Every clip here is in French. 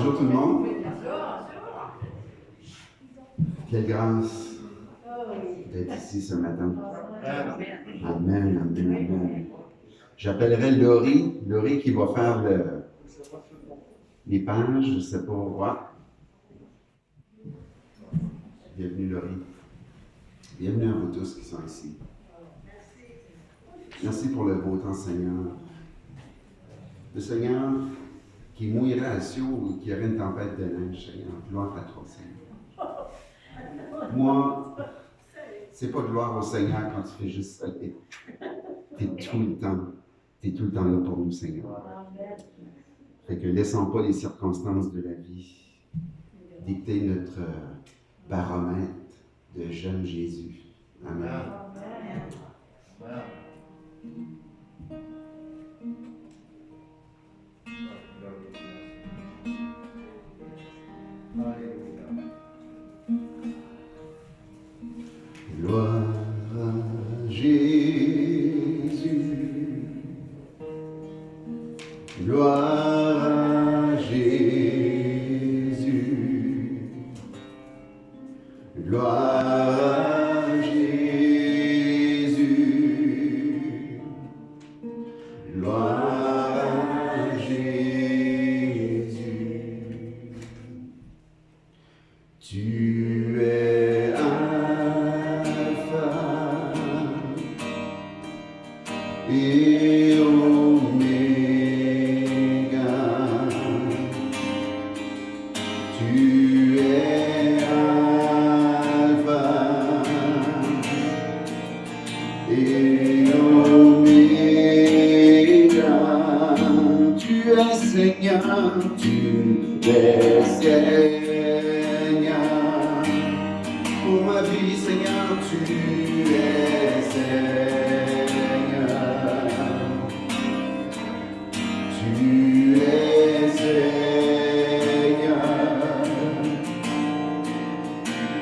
Bonjour tout le monde. Quelle grâce d'être ici ce matin. Amen, amen, amen. J'appellerai Laurie qui va faire les pages, je ne sais pas voir. Bienvenue Laurie. Bienvenue à vous tous qui sont ici. Merci pour le beau temps, Seigneur. Le Seigneur qui mouillerait à Sio ou qui aurait une tempête de neige, Seigneur. Gloire à toi, Seigneur. Moi, c'est pas gloire au Seigneur quand tu fais juste ça. T'es tout le temps là pour nous, Seigneur. Fait que laissons pas les circonstances de la vie dicter notre baromètre de jeune Jésus. Amen. Amen. Gloire à Jésus, gloire à Jésus, gloire à Jésus, gloire à Jésus. Tu es Alpha et Oméga. Tu es Alpha et Oméga. Tu es Seigneur, tu es Seigneur. Pour ma vie, Seigneur, tu es Seigneur. Tu es Seigneur.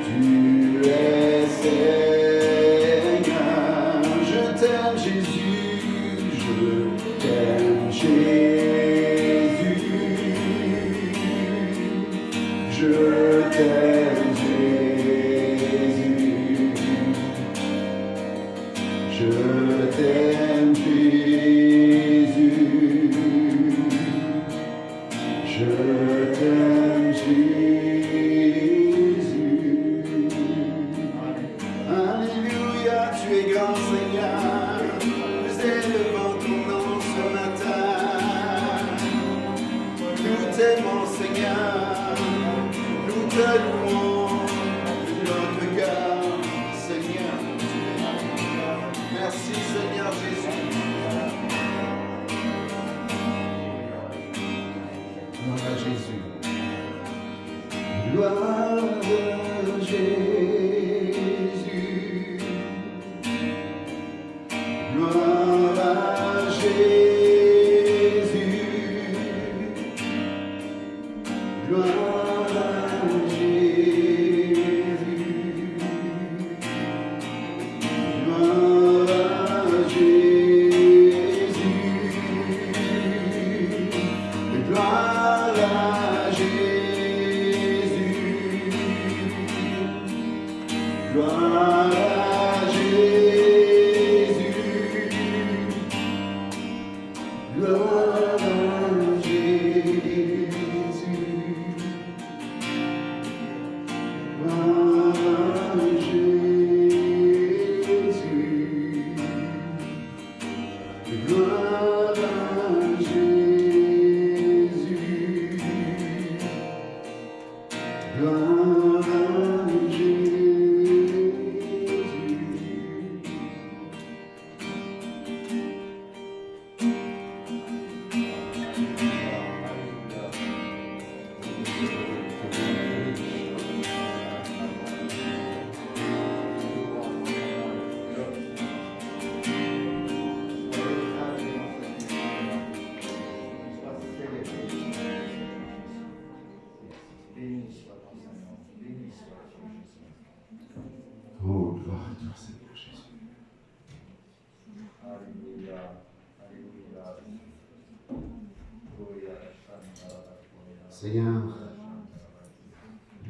Tu es Seigneur. Je t'aime, Jésus. Je t'aime, Jésus. Je t'aime, Jésus. Je t'aime, Jésus. Je t'aime, Jésus. Alléluia, tu es grand Seigneur. Nous élevons ton nom ce matin. Nous t'aimons Seigneur. Nous te louons de notre cœur, Seigneur. Merci Seigneur Jésus. Gloire à Jésus. Gloire à Jésus. Gloire à Jésus. Gloire à Jésus. Gloire à Jésus. Gloire à Jésus. Gloire à Jésus. Gloire à Jésus. Gloire à Jésus. Gloire à Jésus. Gloire à Oh, gloire à toi, Seigneur Jésus. Seigneur,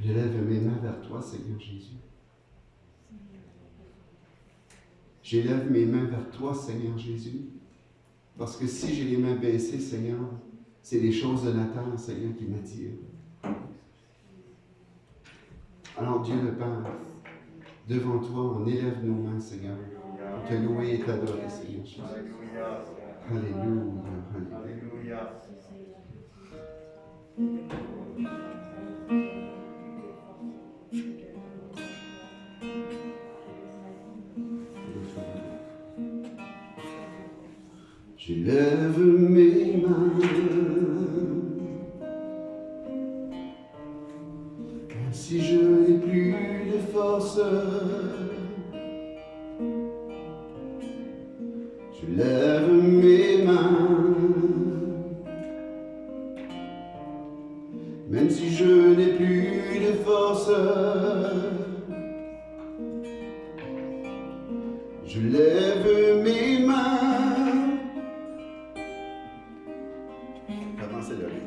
je lève mes mains vers toi, Seigneur Jésus. J'élève mes mains vers toi, Seigneur Jésus, parce que si j'ai les mains baissées, Seigneur, c'est les choses de la terre, Seigneur, qui m'attirent. Alors Dieu le Père, devant toi, on élève nos mains, Seigneur, pour te louer et t'adorer, Seigneur Jésus. Alléluia, alléluia. J'élève mes mains, même si je n'ai plus de force. Je lève mes mains, même si je n'ai plus de force. Je lève mes mains. Comment c'est levé?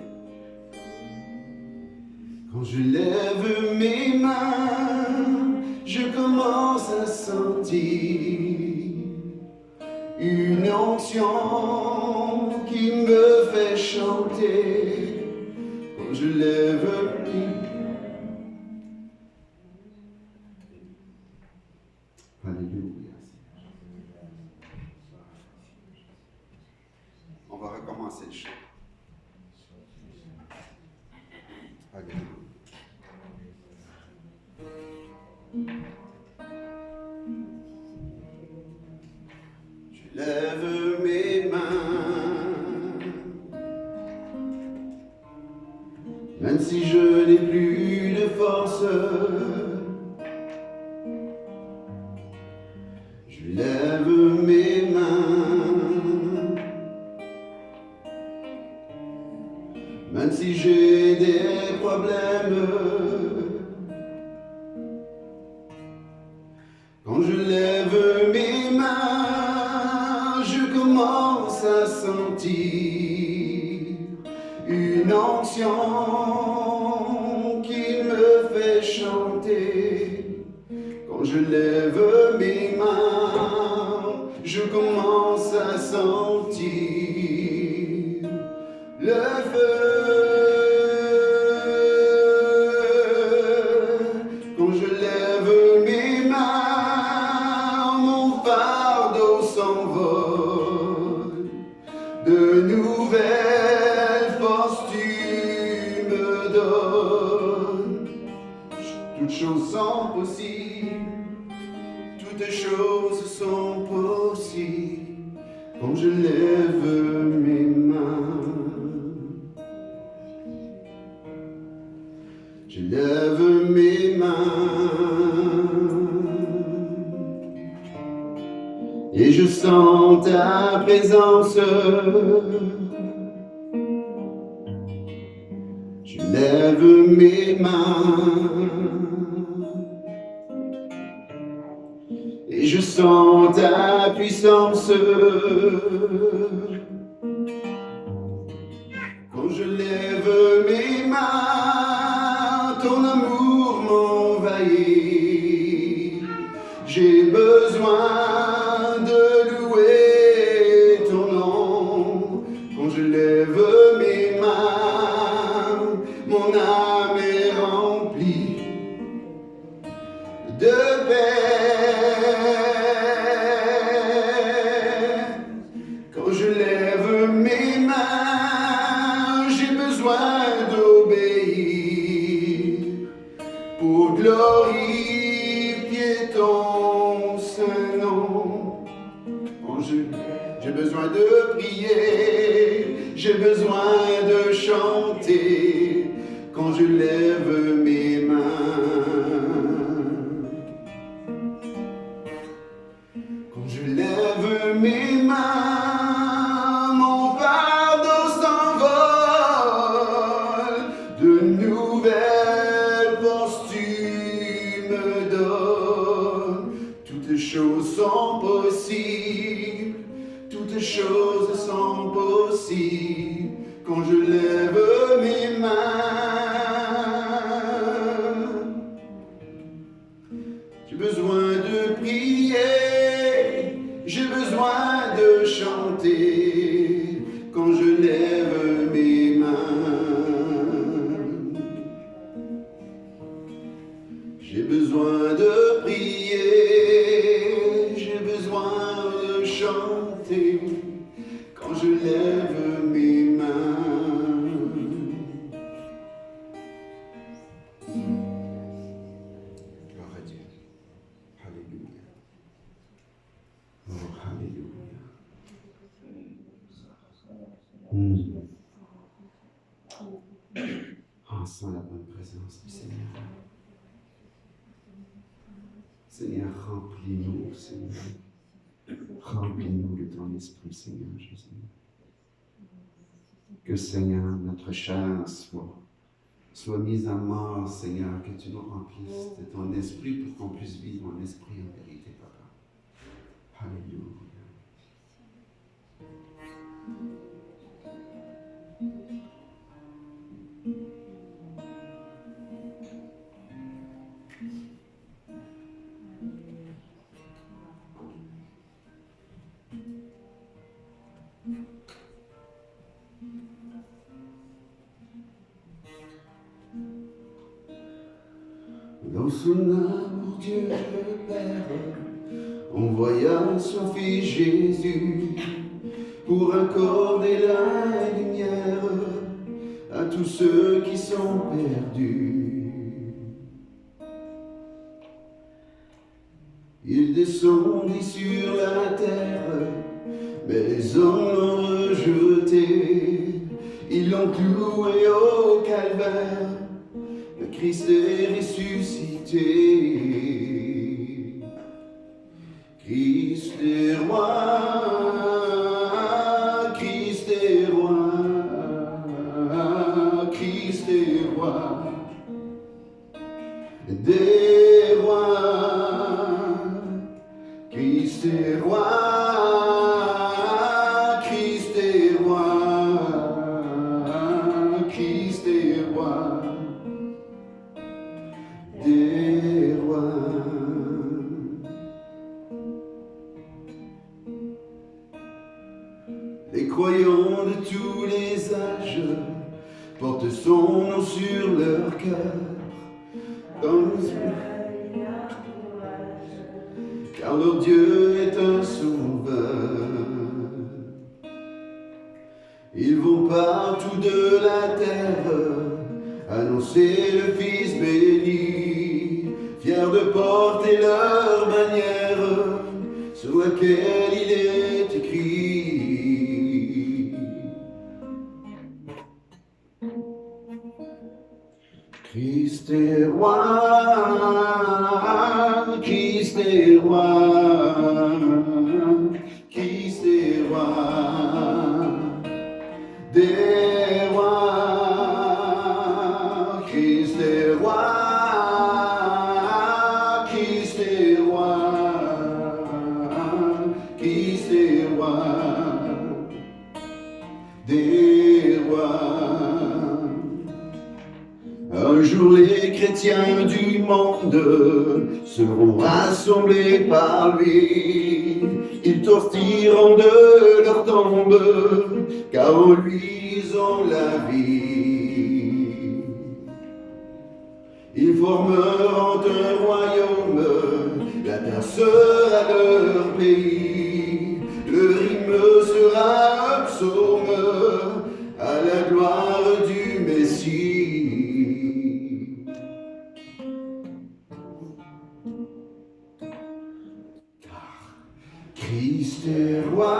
Quand je lève mes mains, je commence à sentir une onction qui me fait chanter. Quand je lève mes mains. Alléluia. On va recommencer le chant. Alléluia. Je lève mes mains, même si je n'ai plus de force. Je lève mes mains, même si j'ai des problèmes. Quand je lève mes mains, je commence à sentir une onction qui me fait chanter. Quand je lève mes mains, je commence à sentir le feu. Quand je lève mes mains, mon fardeau s'envole. De nouvelles forces tu me donnes. Toutes choses sont possibles. Toutes choses sont possibles quand je lève mes mains. Je lève mes mains et je sens ta présence. Je lève mes mains et je sens ta puissance. Quand je lève mes mains, ton amour m'envahit. J'ai besoin de louer ton nom. Quand je lève mes mains, mon âme est remplie de paix. Quand je lève mes mains, j'ai besoin d'obéir pour glorifier ton saint nom. Quand j'ai besoin de prier, j'ai besoin de chanter. Quand je lève mes mains, quand je lève mes mains, mon fardeau s'envole. De nouvelles forces tu me donnes. Toutes choses sont possibles. Toutes choses sont possibles quand je lève mes mains. J'ai besoin de prier, j'ai besoin de chanter quand je lève mes mains. J'ai besoin de prier, j'ai besoin de chanter quand je lève mes mains. Gloire à Dieu. Alléluia. Oh, alléluia. Oh, sens la bonne présence du Seigneur. Seigneur, remplis-nous, Seigneur. Remplis-nous de ton esprit, Seigneur Jésus. Que, Seigneur, notre chair soit mise à mort, Seigneur, que tu nous remplisses de ton esprit pour qu'on puisse vivre en esprit en vérité, Papa. Alléluia. Dans son amour, Dieu le Père envoya son Fils Jésus pour accorder la lumière à tous ceux qui sont perdus. Il descendit sur la terre, mais les hommes l'ont rejeté. Ils l'ont cloué au calvaire. Le Christ est ressuscité. Christ est roi, Christ est roi, Christ est roi des rois. Christ est roi, Christ est roi, Christ est roi des rois. Les croyants de tous les âges portent son nom sur leur cœur, car leur Dieu est un sauveur. Ils vont partout de la terre annoncer le Fils béni, fiers de porter leur bannière sur laquelle il est écrit. Christ est roi, Christ est roi, Christ est roi des rois. Christ est roi, Christ est roi, Christ est roi des rois. Un jour les chrétiens du monde seront rassemblés par lui. Ils sortiront de leur tombe, car en lui ils ont la vie. Ils formeront un royaume, la terre sera leur pays. Le rythme sera un psaume à la gloire du Messie. Christ est roi,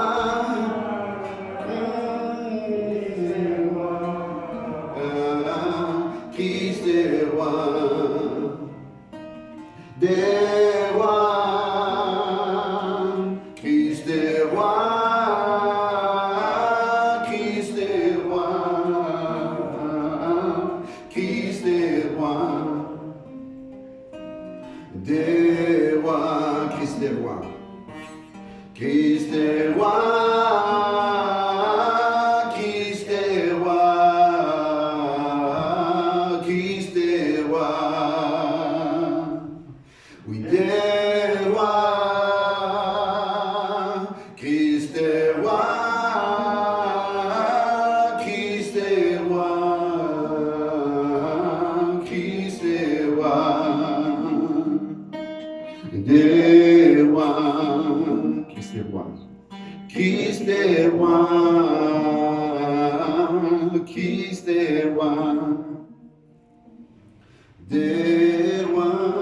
Christ est roi des rois, Christ est roi des rois,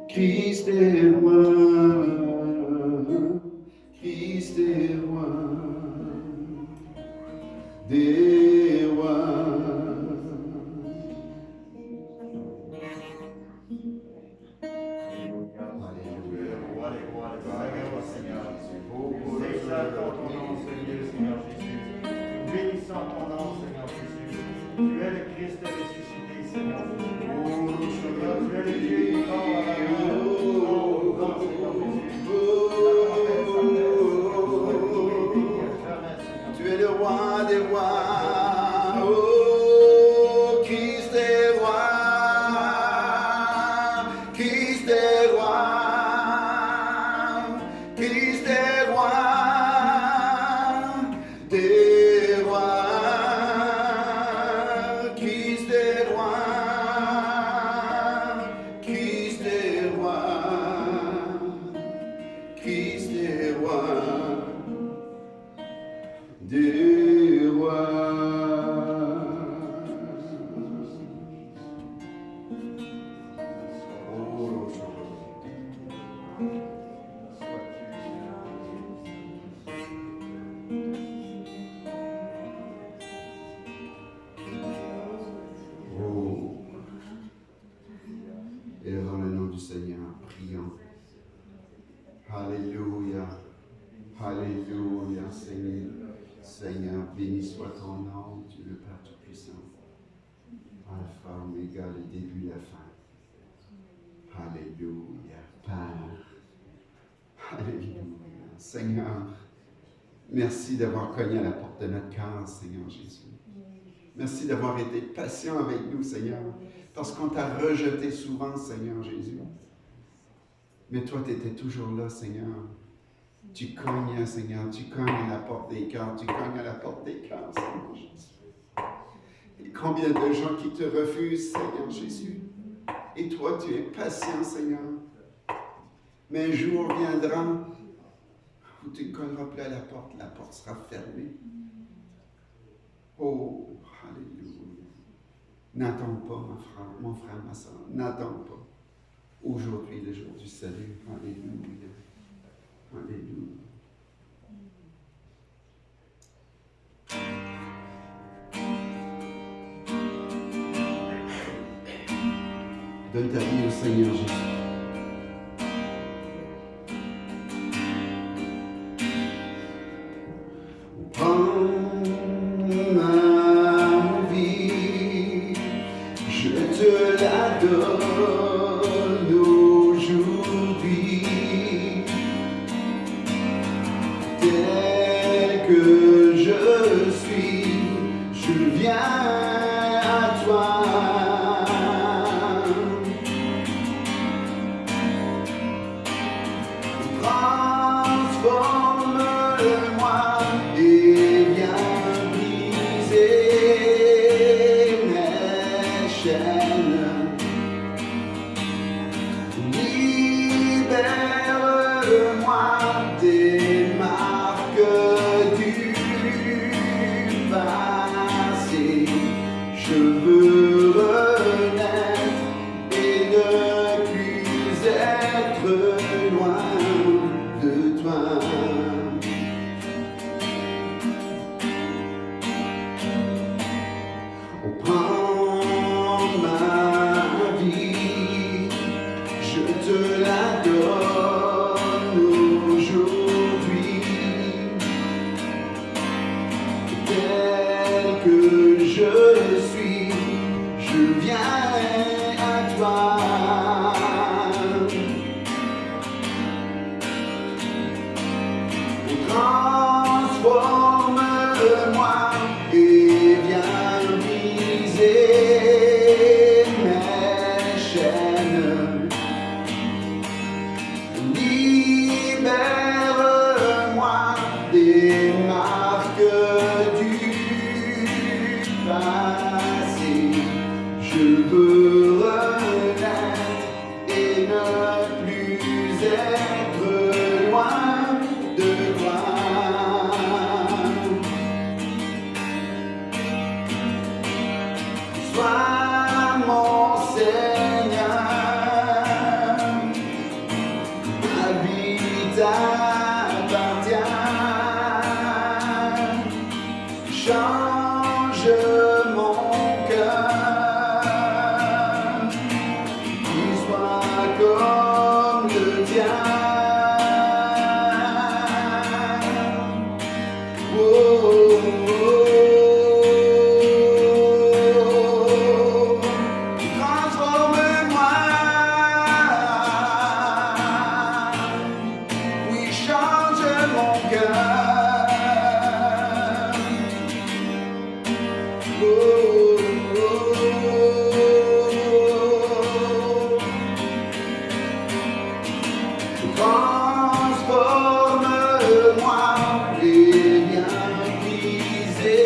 Christ est roi, Christ est roi, des rois. Bénissons ton nom, Seigneur Jésus. Tu es le Christ ressuscité, Seigneur Jésus. Seigneur, tu es le Dieu qui parle à la main. Oh, Seigneur Jésus. Tu es le roi des rois. Oh, Christ est roi. Christ est roi. Christ est roi. Des rois. Christ est roi. Christ est roi. Christ est roi. Des rois. Oh. Et dans le nom du Seigneur, prions. Alléluia. Alléluia, Seigneur. Seigneur, béni soit ton nom, Dieu le Père Tout-Puissant. Alpha, Oméga, le début, la fin. Alléluia, Père. Alléluia. Seigneur, merci d'avoir cogné à la porte de notre cœur, Seigneur Jésus. Merci d'avoir été patient avec nous, Seigneur, parce qu'on t'a rejeté souvent, Seigneur Jésus. Mais toi, tu étais toujours là, Seigneur. Tu cognes, Seigneur, tu cognes à la porte des cœurs, tu cognes à la porte des cœurs, Seigneur Jésus. Et combien de gens qui te refusent, Seigneur Jésus. Et toi, tu es patient, Seigneur. Mais un jour viendra où tu ne cogneras plus à la porte sera fermée. Oh, alléluia. N'attends pas, mon frère, ma soeur, n'attends pas. Aujourd'hui, le jour du salut. Alléluia. Alléluia. Donne ta vie au Seigneur Jésus. Prends ma vie, je te la donne aujourd'hui. Tel que je suis, je viens à toi. Transforme-moi et viens briser mes chaînes. Libère-moi des marques du passé. Je veux renaître et ne plus être loin de toi. Oh, prends ma vie, je te la donne aujourd'hui. Tel que je suis, je viens à toi. Transforme-moi et viens briser mes chaînes. Libère-moi des marques du passé. Je veux renaître et ne plus être loin de toi. Sois change mon cœur, qu'il soit comme le tien. Oh, oh, oh. Transforme-moi, oui, change mon cœur. Transforme-moi et viens briser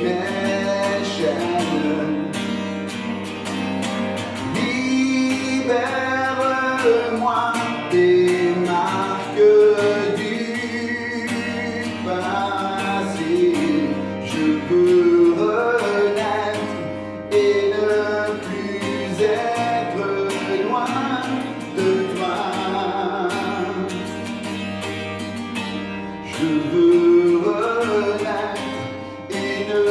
mes chaînes. Libère-moi des marques du passé. Je veux renaître et ne plus être loin de toi. Je veux renaître et ne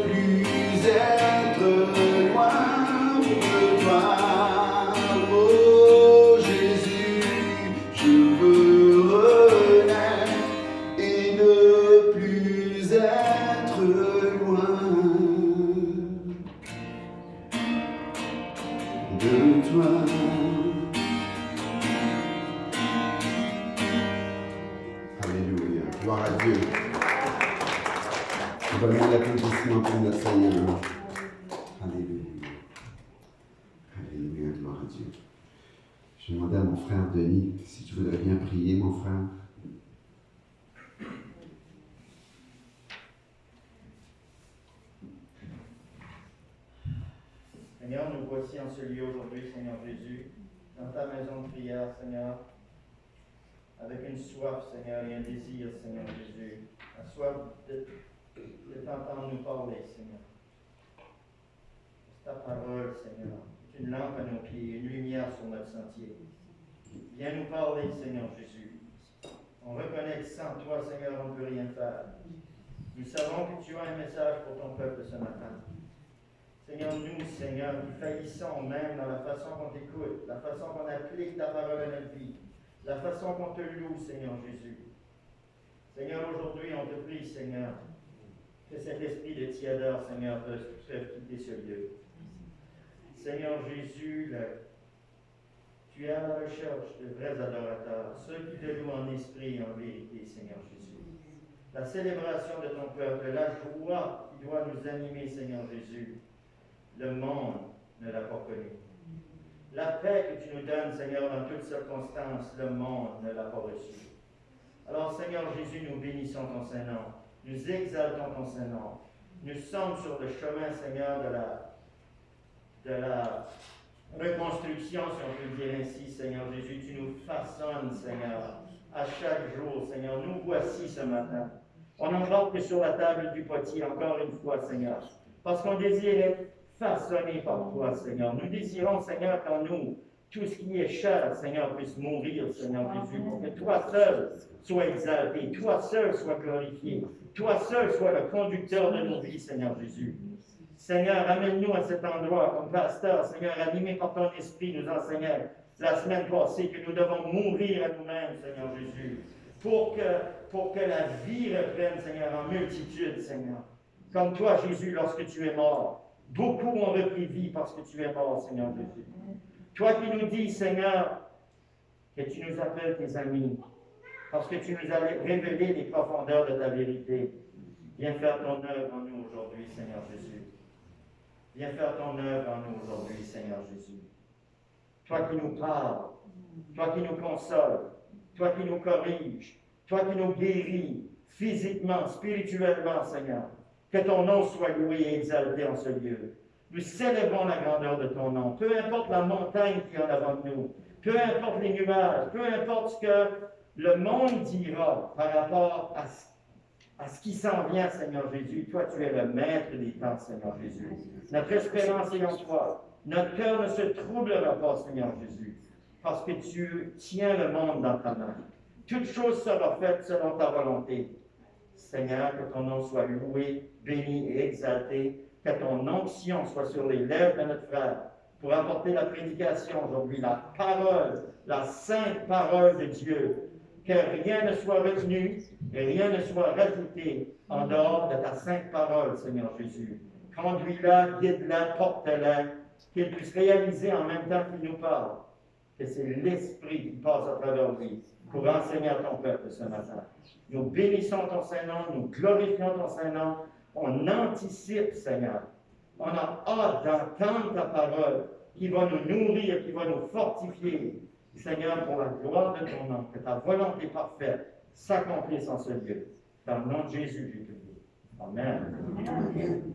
plus être loin de toi. Oh Jésus, je veux renaître et ne plus être loin de toi. Alléluia. Gloire à Dieu. Vraiment l'applaudissement pour notre Seigneur. Alléluia. Alléluia. Gloire à Dieu. Je demandais à mon frère Denis si tu voudrais bien prier, mon frère. Seigneur, nous voici en ce lieu aujourd'hui, Seigneur Jésus, dans ta maison de prière, Seigneur, avec une soif, Seigneur, et un désir, Seigneur Jésus, la soif de t'entendre nous parler, Seigneur. Ta parole, Seigneur, est une lampe à nos pieds, une lumière sur notre sentier. Viens nous parler, Seigneur Jésus. On reconnaît que sans toi, Seigneur, on ne peut rien faire. Nous savons que tu as un message pour ton peuple ce matin. Seigneur, nous, Seigneur, qui faillissons même dans la façon qu'on t'écoute, la façon qu'on applique ta parole à notre vie, la façon qu'on te loue, Seigneur Jésus. Seigneur, aujourd'hui, on te prie, Seigneur, que cet esprit de tièdeur, Seigneur, puisse quitter ce lieu. Seigneur Jésus, tu es à la recherche de vrais adorateurs, ceux qui te louent en esprit et en vérité, Seigneur Jésus. La célébration de ton peuple, la joie qui doit nous animer, Seigneur Jésus, le monde ne l'a pas connue. La paix que tu nous donnes, Seigneur, dans toutes circonstances, le monde ne l'a pas reçue. Alors, Seigneur Jésus, nous bénissons ton Saint-Nom. Nous exaltons ton Saint-Nom. Nous sommes sur le chemin, Seigneur, de la reconstruction, si on peut le dire ainsi, Seigneur Jésus. Tu nous façonnes, Seigneur, à chaque jour, Seigneur. Nous voici ce matin. On n'embarque que sur la table du potier, encore une fois, Seigneur, parce qu'on désire être façonné par toi, Seigneur. Nous désirons, Seigneur, qu'en nous, tout ce qui est cher, Seigneur, puisse mourir, Seigneur Jésus, pour que toi seul sois exalté, toi seul sois glorifié, toi seul sois le conducteur de nos vies, Seigneur Jésus. Seigneur, amène-nous à cet endroit, comme pasteur, Seigneur, animé par ton esprit, nous enseignait la semaine passée que nous devons mourir à nous-mêmes, Seigneur Jésus, pour que la vie reprenne, Seigneur, en multitude, Seigneur. Comme toi, Jésus, lorsque tu es mort, beaucoup ont repris vie parce que tu es mort, Seigneur Jésus. Toi qui nous dis, Seigneur, que tu nous appelles tes amis, parce que tu nous as révélé les profondeurs de ta vérité. Viens faire ton œuvre en nous aujourd'hui, Seigneur Jésus. Viens faire ton œuvre en nous aujourd'hui, Seigneur Jésus. Toi qui nous parles, toi qui nous consoles, toi qui nous corriges, toi qui nous guéris physiquement, spirituellement, Seigneur. Que ton nom soit loué et exalté en ce lieu. Nous célébrons la grandeur de ton nom. Peu importe la montagne qui est en avant de nous, peu importe les nuages, peu importe ce que le monde dira par rapport à ce qui s'en vient, Seigneur Jésus. Toi, tu es le maître des temps, Seigneur Jésus. Notre espérance est en toi. Notre cœur ne se troublera pas, Seigneur Jésus, parce que tu tiens le monde dans ta main. Toute chose sera faite selon ta volonté. Seigneur, que ton nom soit loué, béni et exalté, que ton onction soit sur les lèvres de notre frère pour apporter la prédication aujourd'hui, la parole, la sainte parole de Dieu. Que rien ne soit retenu et rien ne soit rajouté en dehors de ta sainte parole, Seigneur Jésus. Conduis-la, guide-la, porte-la, qu'il puisse réaliser en même temps qu'il nous parle que c'est l'Esprit qui passe à travers lui pour enseigner à ton peuple ce matin. Nous bénissons ton Saint-Nom, nous glorifions ton Saint-Nom, on anticipe, Seigneur. On a hâte d'entendre ta parole qui va nous nourrir, qui va nous fortifier. Seigneur, pour la gloire de ton nom, que ta volonté parfaite s'accomplisse en ce lieu. Dans le nom de Jésus, j'ai prié. Amen. Amen.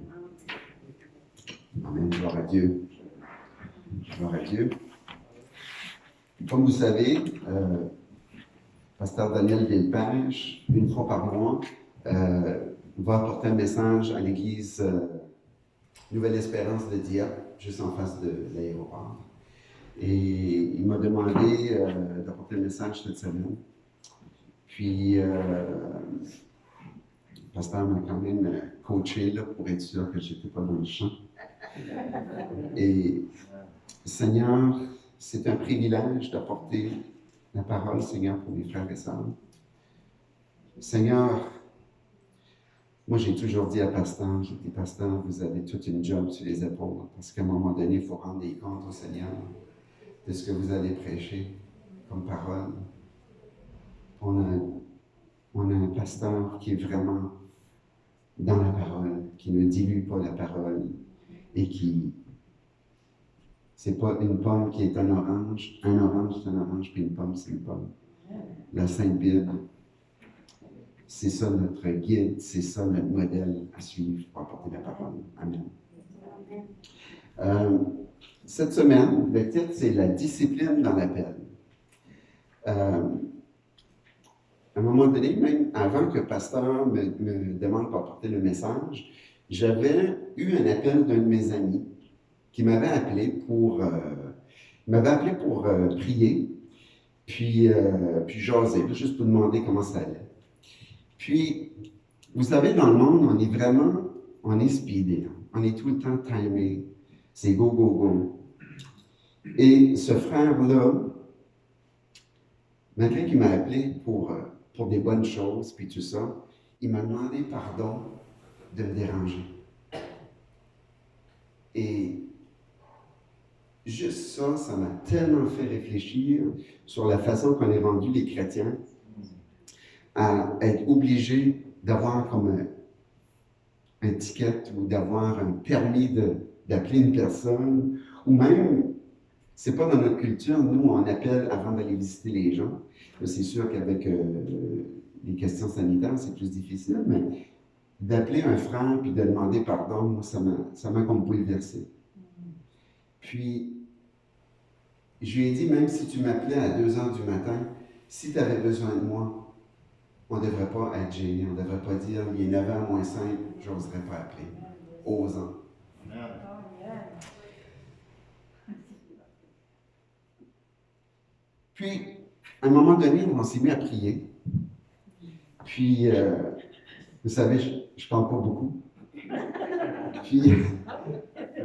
Amen. Gloire à Dieu. Gloire à Dieu. Comme vous savez, Pasteur Daniel Villepêche, une fois par mois, va apporter un message à l'église Nouvelle Espérance de Dieppe, juste en face de l'aéroport. Et il m'a demandé d'apporter un message cette semaine. Puis, le pasteur m'a quand même coaché là, pour être sûr que je n'étais pas dans le champ. Et Seigneur, c'est un privilège d'apporter la parole, Seigneur, pour mes frères et sœurs. Seigneur, moi j'ai toujours dit à Pasteur, j'ai dit, Pasteur, vous avez toute une job sur les épaules, parce qu'à un moment donné, il faut rendre des comptes au Seigneur de ce que vous allez prêcher comme parole. On a un pasteur qui est vraiment dans la parole, qui ne dilue pas la parole et qui... C'est pas une pomme qui est un orange c'est un orange, puis une pomme, c'est une pomme. La Sainte Bible, c'est ça notre guide, c'est ça notre modèle à suivre pour apporter la parole. Amen. Cette semaine, le titre, c'est La discipline dans l'appel. À un moment donné, même avant que le pasteur me demande pour apporter le message, j'avais eu un appel d'un de mes amis qui m'avait appelé pour prier, puis jaser, juste pour demander comment ça allait. Puis, vous savez, dans le monde, on est speedé, on est tout le temps timé, c'est go, go, go. Et ce frère-là, malgré qu'il m'a appelé pour des bonnes choses, puis tout ça, il m'a demandé pardon de me déranger. Et juste ça, ça m'a tellement fait réfléchir sur la façon qu'on est rendu les chrétiens à être obligés d'avoir comme un ticket ou d'avoir un permis d'appeler une personne, ou même, c'est pas dans notre culture, nous on appelle avant d'aller visiter les gens. C'est sûr qu'avec les questions sanitaires, c'est plus difficile, mais d'appeler un frère puis de demander pardon, moi ça m'a comme bouleversé. Puis, je lui ai dit, même si tu m'appelais à 2h du matin, si tu avais besoin de moi, on ne devrait pas être gêné, on ne devrait pas dire, il est 9h moins 5, je n'oserais pas appeler. Osons. Puis, à un moment donné, on s'est mis à prier. Puis, vous savez, je ne parle pas beaucoup. Puis,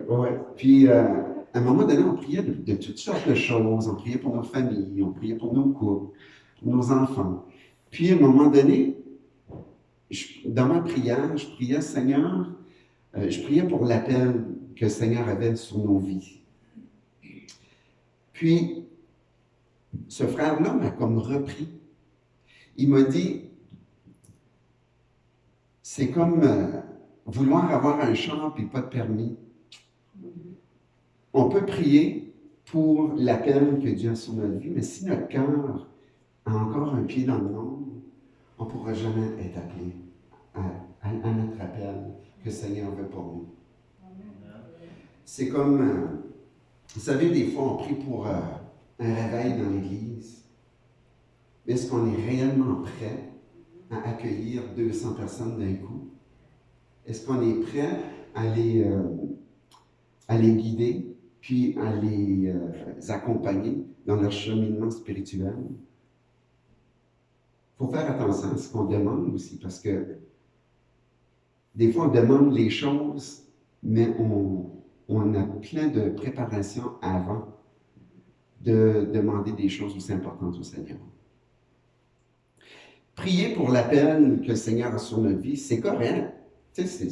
ouais. Puis, à un moment donné, on priait de toutes sortes de choses. On priait pour nos familles, on priait pour nos couples, pour nos enfants. Puis, à un moment donné, dans ma prière, je priais, Seigneur, je priais pour l'appel que le Seigneur avait sur nos vies. Puis, ce frère-là m'a comme repris. Il m'a dit, c'est comme vouloir avoir un char puis pas de permis. On peut prier pour l'appel que Dieu a sur notre vie, mais si notre cœur a encore un pied dans le monde, on ne pourra jamais être appelé à notre appel que le Seigneur veut pour nous. C'est comme, vous savez, des fois on prie pour un réveil dans l'Église. Est-ce qu'on est réellement prêt à accueillir 200 personnes d'un coup? Est-ce qu'on est prêt à les guider, puis à les accompagner dans leur cheminement spirituel? Il faut faire attention à ce qu'on demande aussi, parce que des fois, on demande les choses, mais on a plein de préparation avant de demander des choses aussi importantes au Seigneur. Prier pour l'appel que le Seigneur a sur notre vie, c'est correct. Tu sais,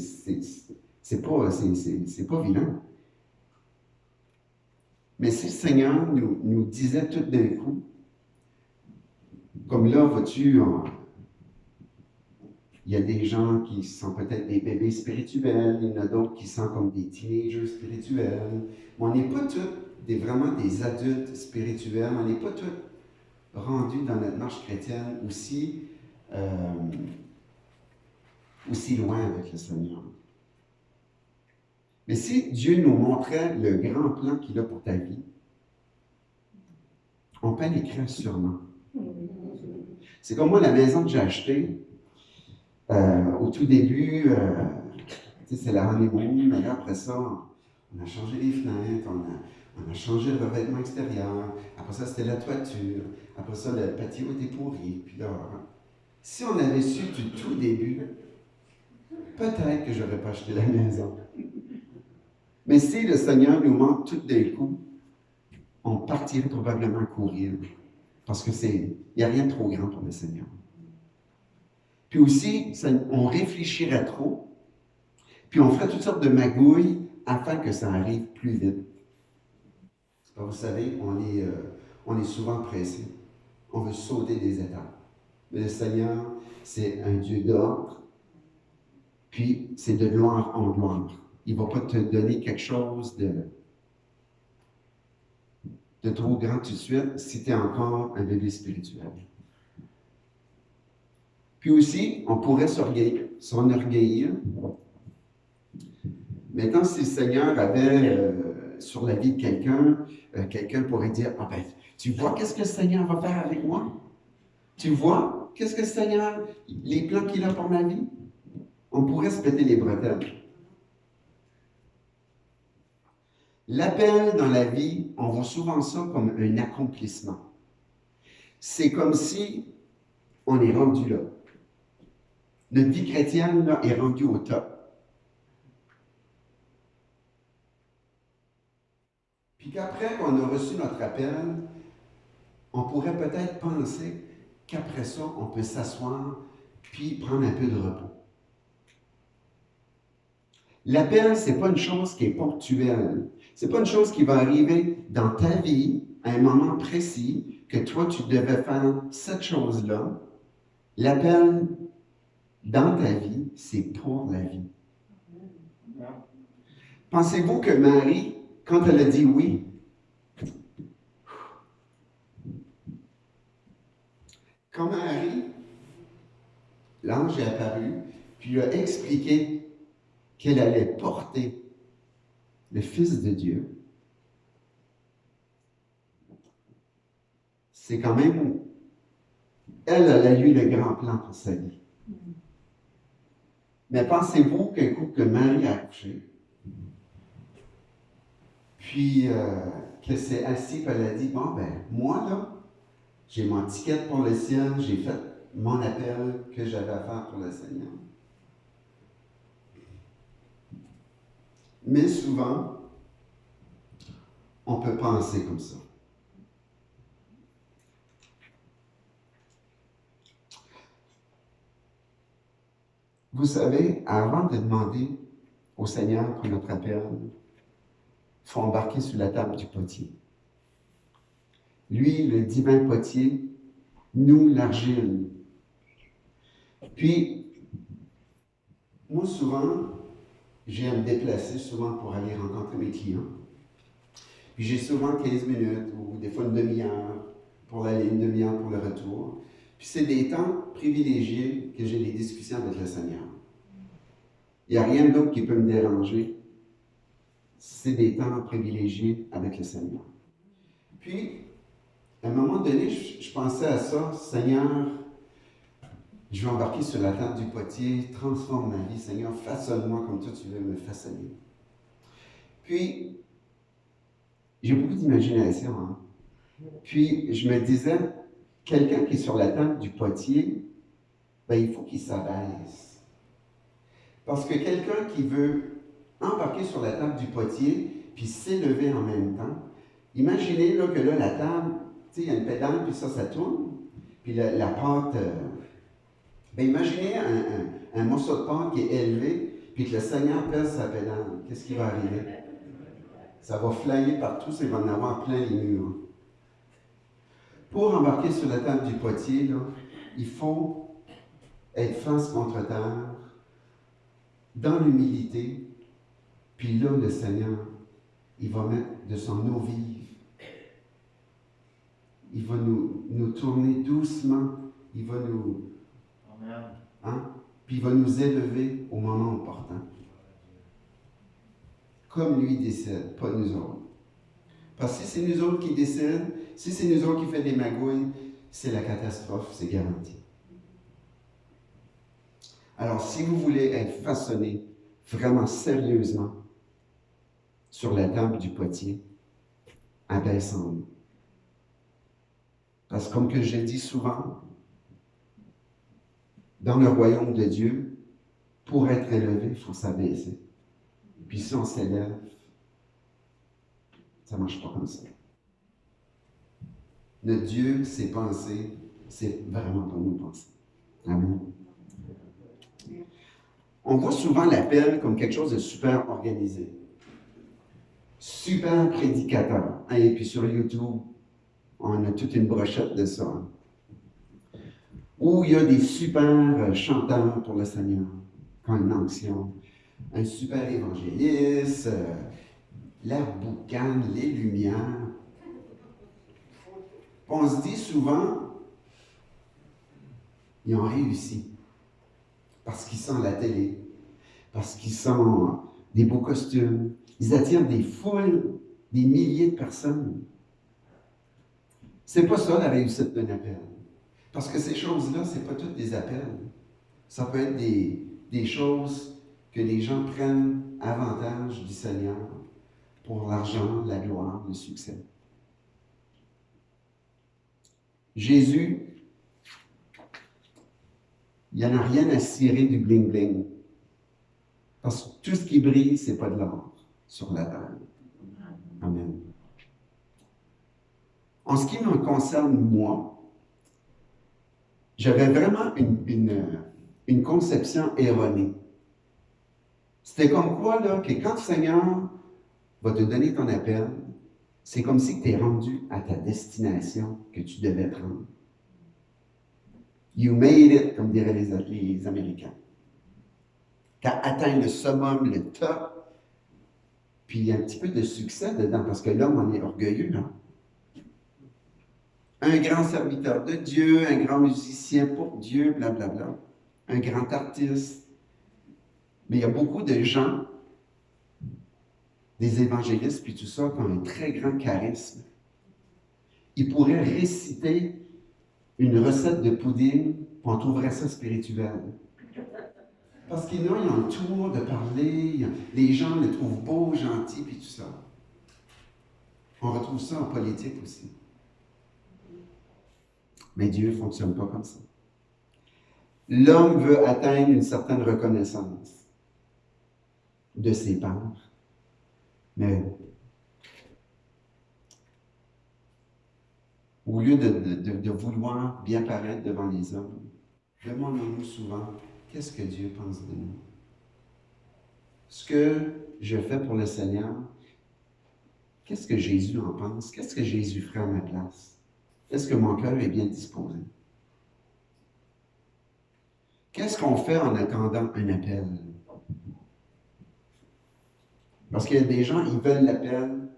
c'est pas vilain. Mais si le Seigneur nous disait tout d'un coup, comme là, vois-tu, il y a des gens qui sont peut-être des bébés spirituels, il y en a d'autres qui sont comme des teenagers spirituels. Mais on n'est pas tous vraiment des adultes spirituels, on n'est pas tous rendus dans notre marche chrétienne aussi loin avec le Seigneur. Mais si Dieu nous montrait le grand plan qu'il a pour ta vie, on peut l'écrire sûrement. C'est comme moi, la maison que j'ai achetée, au tout début, c'est la honeymoon, mais là, après ça, on a changé les fenêtres, on a changé le revêtement extérieur, après ça, c'était la toiture, après ça, le patio était pourri, puis là, si on avait su du tout début, peut-être que je n'aurais pas acheté la maison. Mais si le Seigneur nous montre tout d'un coup, on partirait probablement courir, parce que il n'y a rien de trop grand pour le Seigneur. Puis aussi, on réfléchirait trop, puis on ferait toutes sortes de magouilles afin que ça arrive plus vite. Vous savez, on est souvent pressé. On veut sauter des étapes. Mais le Seigneur, c'est un Dieu d'ordre, puis c'est de gloire en gloire. Il ne va pas te donner quelque chose de trop grand tout de suite si tu es encore un bébé spirituel. Puis aussi, on pourrait s'enorgueillir. Maintenant, si le Seigneur avait sur la vie de quelqu'un, quelqu'un pourrait dire, ah ben, tu vois qu'est-ce que le Seigneur va faire avec moi? Tu vois qu'est-ce que le Seigneur, les plans qu'il a pour ma vie? On pourrait se péter les bretelles. L'appel dans la vie, on voit souvent ça comme un accomplissement. C'est comme si on est rendu là. Notre vie chrétienne là, est rendue au top. Puis qu'après qu'on a reçu notre appel, on pourrait peut-être penser qu'après ça, on peut s'asseoir puis prendre un peu de repos. L'appel, ce n'est pas une chose qui est ponctuelle. Ce n'est pas une chose qui va arriver dans ta vie à un moment précis que toi, tu devais faire cette chose-là. L'appel dans ta vie, c'est pour la vie. Pensez-vous que Marie, quand elle a dit oui, quand Marie, l'ange est apparu, puis lui a expliqué qu'elle allait porter le Fils de Dieu, c'est quand même, elle a eu le grand plan pour sa vie. Mais pensez-vous qu'un coup que Marie a accouché, puis qu'elle s'est assise et elle a dit, bon ben, moi là, j'ai mon ticket pour le ciel, j'ai fait mon appel que j'avais à faire pour le Seigneur. Mais souvent, on peut penser comme ça. Vous savez, avant de demander au Seigneur pour notre appel, il faut embarquer sur la table du potier. Lui, le divin potier, nous, l'argile. Puis, moi, souvent, j'ai à me déplacer souvent pour aller rencontrer mes clients. Puis j'ai souvent 15 minutes ou des fois une demi-heure pour l'aller, une demi-heure pour le retour. Puis c'est des temps privilégiés que j'ai des discussions avec le Seigneur. Il n'y a rien d'autre qui peut me déranger. C'est des temps privilégiés avec le Seigneur. Puis, à un moment donné, je pensais à ça, Seigneur, je vais embarquer sur la table du potier, transforme ma vie, Seigneur, façonne-moi comme toi tu veux me façonner. Puis, j'ai beaucoup d'imagination. Hein? Puis, je me disais, quelqu'un qui est sur la table du potier, ben, il faut qu'il s'abaisse. Parce que quelqu'un qui veut embarquer sur la table du potier, puis s'élever en même temps, imaginez là, que là, la table, tu sais, il y a une pédale, puis ça tourne, puis la pâte... ben, imaginez un morceau de pâte qui est élevé, puis que le Seigneur pèse sa pédale. Qu'est-ce qui va arriver? Ça va flyer partout, ça va en avoir plein les murs. Pour embarquer sur la table du potier, là, il faut être face contre terre, dans l'humilité, puis là, le Seigneur, il va mettre de son eau vive. Il va nous tourner doucement, il va nous... Hein? Puis il va nous élever au moment opportun. Comme lui décide, pas nous autres. Parce que si c'est nous autres qui décident, si c'est nous autres qui fait des magouilles, c'est la catastrophe, c'est garanti. Alors, si vous voulez être façonné vraiment sérieusement sur la table du potier, abaissons-nous. Parce que comme que je dis souvent, dans le royaume de Dieu, pour être élevé, il faut s'abaisser. Puis si on s'élève, ça ne marche pas comme ça. Notre Dieu, ses pensées, c'est vraiment pas nos pensées. Amen. On voit souvent l'appel comme quelque chose de super organisé. Super prédicateur. Et puis sur YouTube, on a toute une brochette de ça. Où il y a des super chanteurs pour le Seigneur, quand une onction, un super évangéliste, la boucane, les lumières. On se dit souvent, ils ont réussi. Parce qu'ils sont à la télé, parce qu'ils sont des beaux costumes. Ils attirent des foules, des milliers de personnes. C'est pas ça la réussite d'un appel. Parce que ces choses-là, c'est pas toutes des appels. Ça peut être des choses que les gens prennent avantage du Seigneur pour l'argent, la gloire, le succès. Jésus, il n'y en a rien à cirer du bling-bling. Parce que tout ce qui brille, ce n'est pas de l'or sur la terre. Amen. En ce qui me concerne, moi, j'avais vraiment une conception erronée. C'était comme quoi, là, que quand le Seigneur va te donner ton appel, c'est comme si tu es rendu à ta destination que tu devais prendre. You made it, comme diraient les Américains. Tu as atteint le summum, le top, puis il y a un petit peu de succès dedans, parce que l'homme en est orgueilleux, là. Un grand serviteur de Dieu, un grand musicien pour Dieu, blablabla, un grand artiste. Mais il y a beaucoup de gens, des évangélistes, puis tout ça, qui ont un très grand charisme. Ils pourraient réciter une recette de pudding, puis on trouverait ça spirituel. Parce qu'ils ont le tour de parler, les gens le trouvent beau, gentil, puis tout ça. On retrouve ça en politique aussi. Mais Dieu ne fonctionne pas comme ça. L'homme veut atteindre une certaine reconnaissance de ses pairs. Mais au lieu de vouloir bien paraître devant les hommes, demandons-nous souvent, qu'est-ce que Dieu pense de nous? Ce que je fais pour le Seigneur, qu'est-ce que Jésus en pense? Qu'est-ce que Jésus ferait à ma place? Est-ce que mon cœur est bien disposé? Qu'est-ce qu'on fait en attendant un appel? Parce qu'il y a des gens, ils veulent l'appel,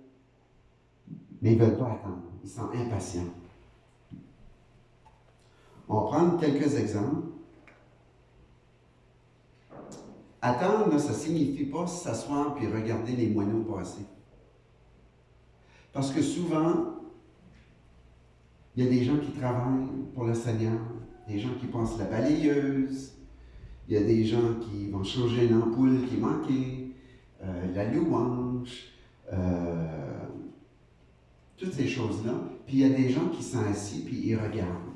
mais ils ne veulent pas attendre. Ils sont impatients. On va prendre quelques exemples. Attendre, là, ça ne signifie pas s'asseoir et regarder les moineaux passer. Parce que souvent, il y a des gens qui travaillent pour le Seigneur, des gens qui passent la balayeuse, il y a des gens qui vont changer une ampoule qui manquait, la louange, toutes ces choses-là. Puis il y a des gens qui sont assis puis ils regardent.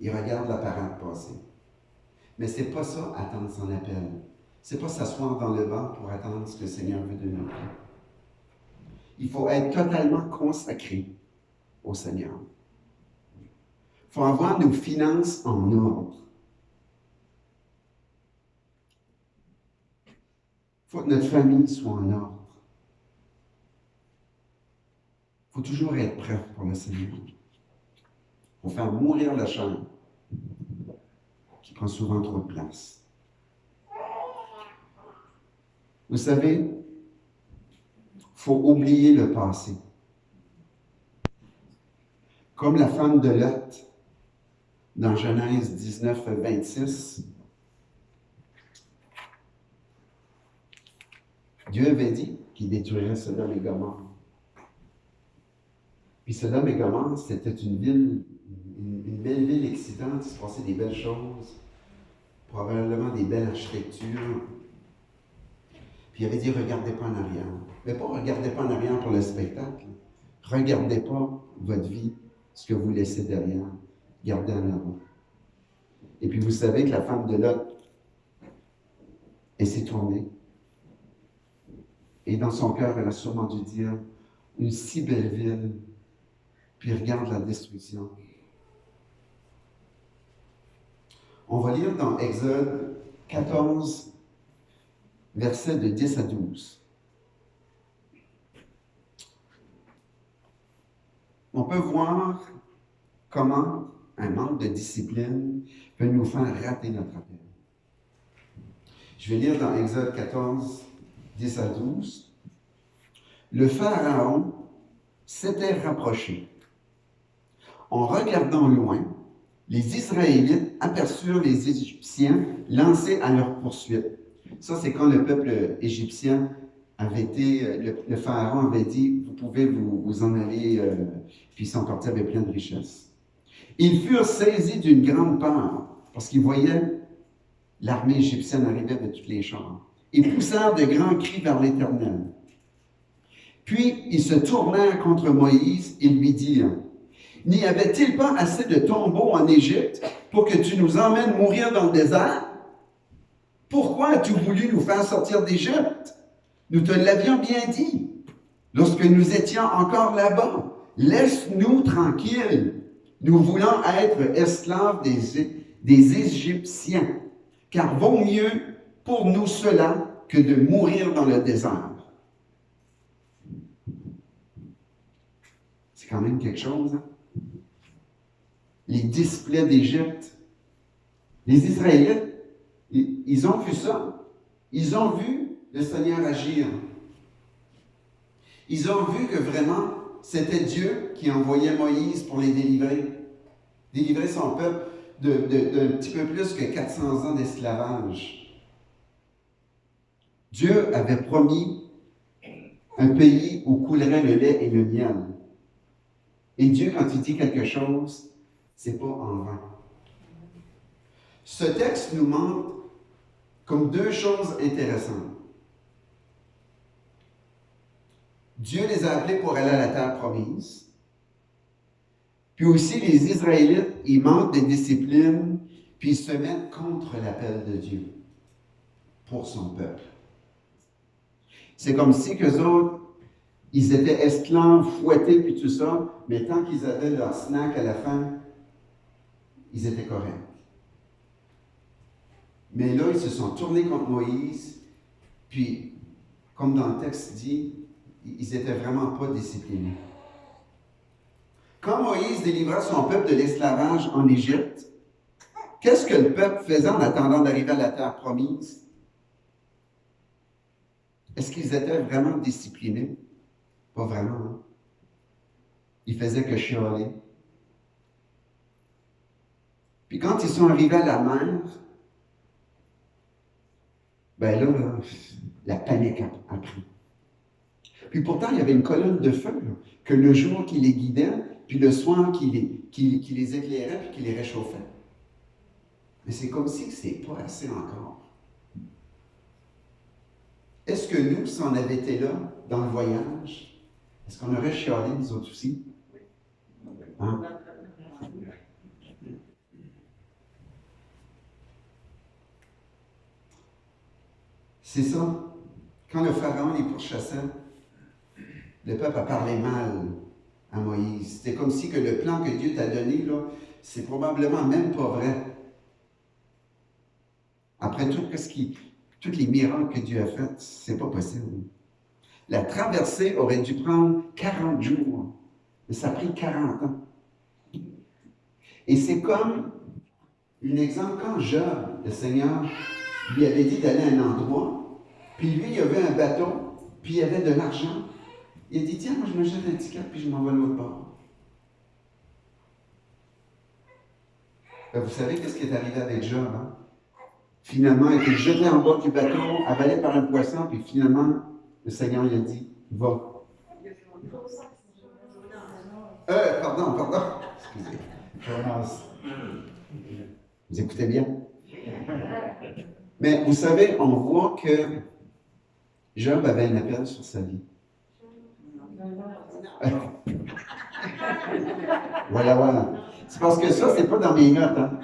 il regarde la parade passer. Mais c'est pas ça, attendre son appel. C'est pas s'asseoir dans le banc pour attendre ce que le Seigneur veut de nous. Il faut être totalement consacré au Seigneur. Il faut avoir nos finances en ordre. Il faut que notre famille soit en ordre. Il faut toujours être prêt pour le Seigneur. Il faut faire mourir la chair qui prend souvent trop de place. Vous savez, il faut oublier le passé. Comme la femme de Lot, dans Genèse 19, 26, Dieu avait dit qu'il détruirait Sodome et Gomorrhe. Puis Sodome et Gomorrhe, c'était une ville, une belle ville excitante, il se passait des belles choses, probablement des belles architectures. Puis il avait dit, regardez pas en arrière. Mais pas regardez pas en arrière pour le spectacle. Regardez pas votre vie, ce que vous laissez derrière. Gardez en avant. Et puis vous savez que la femme de Lot, elle s'est tournée. Et dans son cœur, elle a sûrement dû dire, une si belle ville, puis regarde la destruction. On va lire dans Exode 14, versets de 10 à 12. On peut voir comment un manque de discipline peut nous faire rater notre appel. Je vais lire dans Exode 14, 10 à 12. Le Pharaon s'était rapproché. En regardant loin, les Israélites aperçurent les Égyptiens lancés à leur poursuite. Ça, c'est quand le peuple égyptien avait été, le Pharaon avait dit, vous pouvez vous en aller, puis ils sont partis avec plein de richesses. Ils furent saisis d'une grande peur, parce qu'ils voyaient l'armée égyptienne arriver de toutes les chars. Ils poussèrent de grands cris vers l'Éternel. Puis ils se tournèrent contre Moïse et lui dirent, « N'y avait-il pas assez de tombeaux en Égypte pour que tu nous emmènes mourir dans le désert? Pourquoi as-tu voulu nous faire sortir d'Égypte? Nous te l'avions bien dit, lorsque nous étions encore là-bas. Laisse-nous tranquilles. Nous voulons être esclaves des Égyptiens, car vaut mieux pour nous cela que de mourir dans le désert. » C'est quand même quelque chose, hein? Les displays d'Égypte. Les Israélites, ils ont vu ça. Ils ont vu le Seigneur agir. Ils ont vu que vraiment, c'était Dieu qui envoyait Moïse pour les délivrer. Délivrer son peuple d'un petit peu plus que 400 ans d'esclavage. Dieu avait promis un pays où coulerait le lait et le miel. Et Dieu, quand il dit quelque chose, c'est pas en vain. Ce texte nous montre comme deux choses intéressantes. Dieu les a appelés pour aller à la terre promise. Puis aussi, les Israélites, ils manquent de discipline, puis ils se mettent contre l'appel de Dieu pour son peuple. C'est comme si qu'eux autres, ils étaient esclaves, fouettés, puis tout ça, mais tant qu'ils avaient leur snack à la fin, ils étaient corrects. Mais là, ils se sont tournés contre Moïse, puis, comme dans le texte dit, ils n'étaient vraiment pas disciplinés. Quand Moïse délivra son peuple de l'esclavage en Égypte, qu'est-ce que le peuple faisait en attendant d'arriver à la terre promise? Est-ce qu'ils étaient vraiment disciplinés? Pas vraiment. Hein? Ils faisaient que chialer. Puis quand ils sont arrivés à la mer, ben là, la panique a pris. Puis pourtant, il y avait une colonne de feu, là, que le jour qui les guidait, puis le soir qui les éclairait, puis qui les réchauffait. Mais c'est comme si c'est pas assez encore. Est-ce que nous, si on avait été là, dans le voyage, est-ce qu'on aurait chialé, nous autres aussi? Hein? C'est ça. Quand le pharaon les pourchassait, le peuple a parlé mal à Moïse. C'était comme si que le plan que Dieu t'a donné, là, c'est probablement même pas vrai. Après tout, tous les miracles que Dieu a faits, c'est pas possible. La traversée aurait dû prendre 40 jours, mais ça a pris 40 ans. Et c'est comme un exemple quand Job, le Seigneur, lui avait dit d'aller à un endroit, puis lui, il avait un bateau, puis il y avait de l'argent. Il a dit, tiens, moi je me jette un ticket, puis je m'en vais à l'autre bord. Ben, vous savez qu'est-ce qui est arrivé avec Job, hein? Finalement, il a été jeté en bas du bateau, avalé par un poisson, puis finalement, le Seigneur lui a dit, va. Pardon. Excusez. Jonas. Vous écoutez bien? Mais vous savez, on voit que Job avait un appel sur sa vie. Voilà. C'est parce que ça, c'est pas dans mes notes. Hein?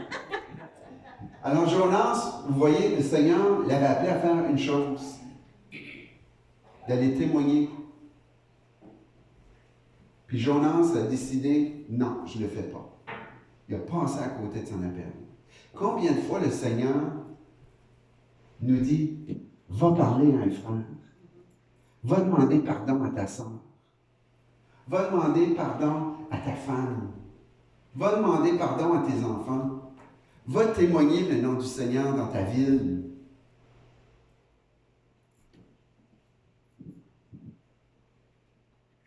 Alors, Jonas, vous voyez, le Seigneur l'avait appelé à faire une chose, d'aller témoigner. Puis Jonas a décidé, non, je ne le fais pas. Il a passé à côté de son appel. Combien de fois le Seigneur nous dit, va parler à un frère, va demander pardon à ta soeur, va demander pardon à ta femme, va demander pardon à tes enfants, va témoigner le nom du Seigneur dans ta ville.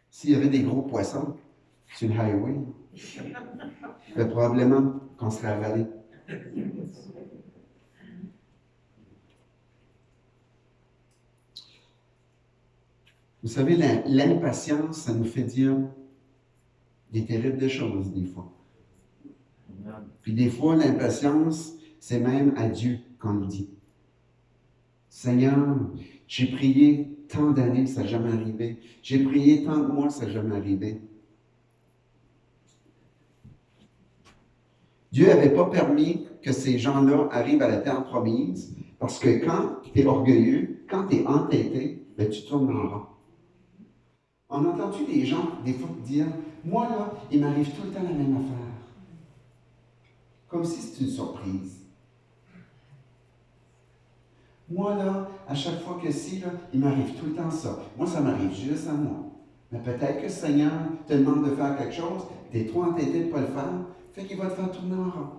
S'il y avait des gros poissons sur le highway, probablement qu'on serait avalé. Vous savez, l'impatience, ça nous fait dire des terribles choses, des fois. Puis des fois, l'impatience, c'est même à Dieu qu'on le dit. Seigneur, j'ai prié tant d'années, ça n'a jamais arrivé. J'ai prié tant de mois, ça n'a jamais arrivé. Dieu n'avait pas permis que ces gens-là arrivent à la terre promise, parce que quand tu es orgueilleux, quand tu es entêté, ben, tu tournes en rond. On a entendu des gens, des fois, dire, moi, là, il m'arrive tout le temps la même affaire. Comme si c'était une surprise. Moi, là, à chaque fois que là, il m'arrive tout le temps ça. Moi, ça m'arrive juste à moi. Mais peut-être que le Seigneur te demande de faire quelque chose, tu es trop entêté de ne pas le faire, fait qu'il va te faire tourner en rond.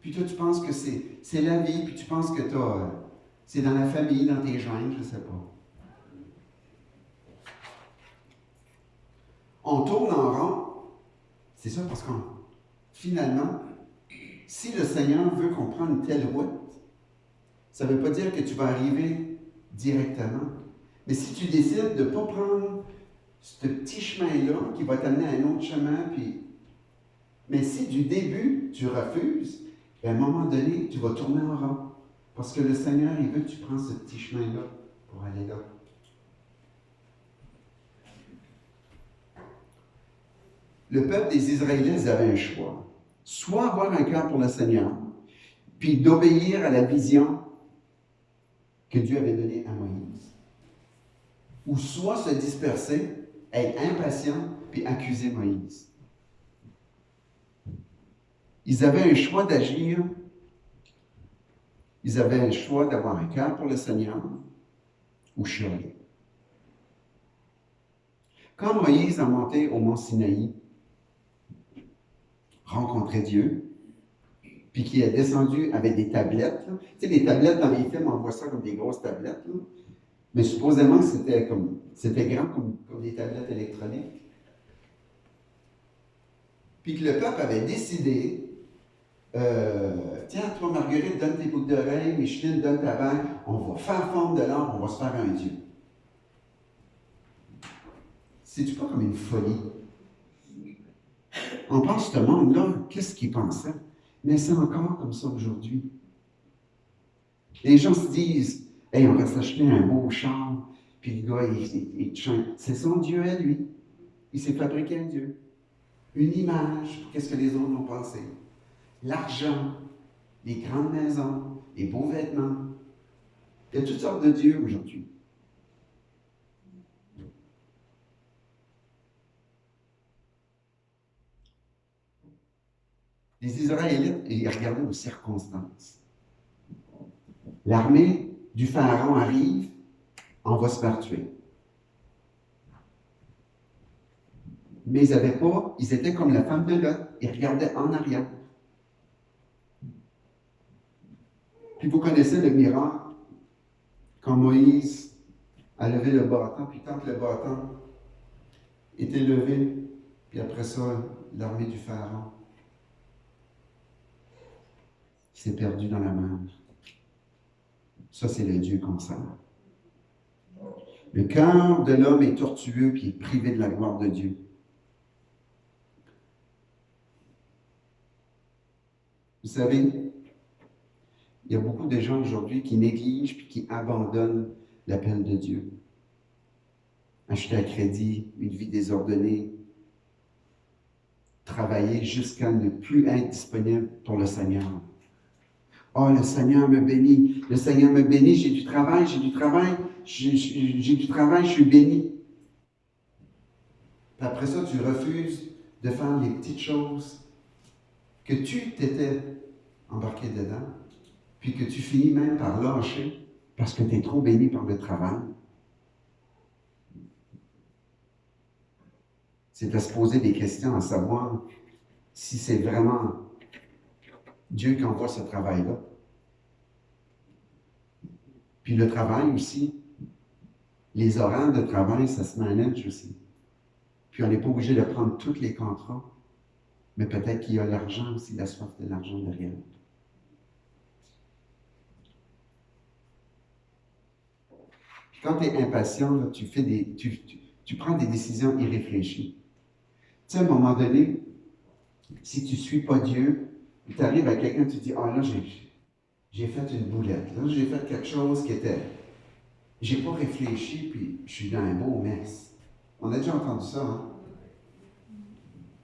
Puis toi, tu penses que c'est la vie, puis tu penses que c'est dans la famille, dans tes joints, je ne sais pas. On tourne en rond, c'est ça parce qu'on, finalement, si le Seigneur veut qu'on prenne une telle route, ça ne veut pas dire que tu vas arriver directement. Mais si tu décides de ne pas prendre ce petit chemin-là qui va t'amener à un autre chemin, mais si du début tu refuses, à un moment donné, tu vas tourner en rond. Parce que le Seigneur, il veut que tu prennes ce petit chemin-là pour aller là. Le peuple des Israélites avait un choix. Soit avoir un cœur pour le Seigneur, puis d'obéir à la vision que Dieu avait donnée à Moïse. Ou soit se disperser, être impatient, puis accuser Moïse. Ils avaient un choix d'agir. Ils avaient un choix d'avoir un cœur pour le Seigneur ou chialer. Quand Moïse a monté au mont Sinaï, rencontrer Dieu, puis qui est descendu avec des tablettes. Là. Tu sais, les tablettes dans les films, on voit ça comme des grosses tablettes. Là. Mais supposément, c'était grand comme des tablettes électroniques. Puis que le peuple avait décidé, tiens, toi, Marguerite, donne tes boucles d'oreilles, Micheline, donne ta bague, on va faire forme de l'or, on va se faire un Dieu. C'est-tu pas comme une folie? On pense ce monde-là, qu'est-ce qu'ils pensaient? Mais c'est encore comme ça aujourd'hui. Les gens se disent, hey, on va s'acheter un beau char, puis le gars, il chante. C'est son Dieu à lui. Il s'est fabriqué un Dieu. Une image pour qu'est-ce que les autres ont pensé. L'argent, les grandes maisons, les beaux vêtements. Il y a toutes sortes de dieux aujourd'hui. Les Israélites, ils regardaient aux circonstances. L'armée du Pharaon arrive, on va se faire tuer. Mais ils n'avaient pas, ils étaient comme la femme de Lot, ils regardaient en arrière. Puis vous connaissez le miracle, quand Moïse a levé le bâton, puis quand le bâton était levé, puis après ça, l'armée du Pharaon s'est perdue dans la mer. Ça, c'est le Dieu qu'on sert. Le cœur de l'homme est tortueux, puis il est privé de la gloire de Dieu. Vous savez, il y a beaucoup de gens aujourd'hui qui négligent puis qui abandonnent l'appel de Dieu. Acheter à crédit, une vie désordonnée, travailler jusqu'à ne plus être disponible pour le Seigneur. Oh, le Seigneur me bénit, le Seigneur me bénit, j'ai du travail, j'ai du travail, je suis béni. Puis après ça, tu refuses de faire les petites choses que tu t'étais embarqué dedans, puis que tu finis même par lâcher parce que tu es trop béni par le travail. C'est de se poser des questions à savoir si c'est vraiment Dieu qui envoie ce travail-là. Puis le travail aussi, les horaires de travail, ça se manage aussi. Puis on n'est pas obligé de prendre tous les contrats, mais peut-être qu'il y a l'argent aussi, la soif de l'argent derrière. Puis quand tu es impatient, là, tu prends des décisions irréfléchies. Tu sais, à un moment donné, si tu ne suis pas Dieu, tu arrives à quelqu'un, tu dis, ah là, j'ai fait une boulette, là, j'ai fait quelque chose qui était... J'ai pas réfléchi, puis je suis dans un beau mess. On a déjà entendu ça, hein?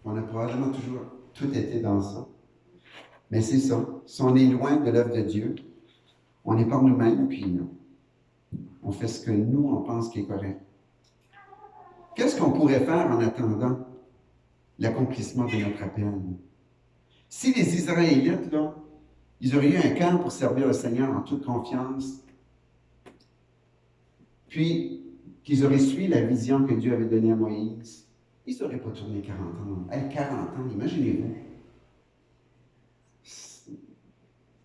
On a probablement toujours tout été dans ça. Mais c'est ça. Si on est loin de l'œuvre de Dieu, on est par nous-mêmes, puis on fait ce que nous, on pense qui est correct. Qu'est-ce qu'on pourrait faire en attendant l'accomplissement de notre appel? Si les Israélites, là, ils auraient eu un cœur pour servir le Seigneur en toute confiance, puis qu'ils auraient suivi la vision que Dieu avait donnée à Moïse, ils n'auraient pas tourné 40 ans. 40 ans, imaginez-vous.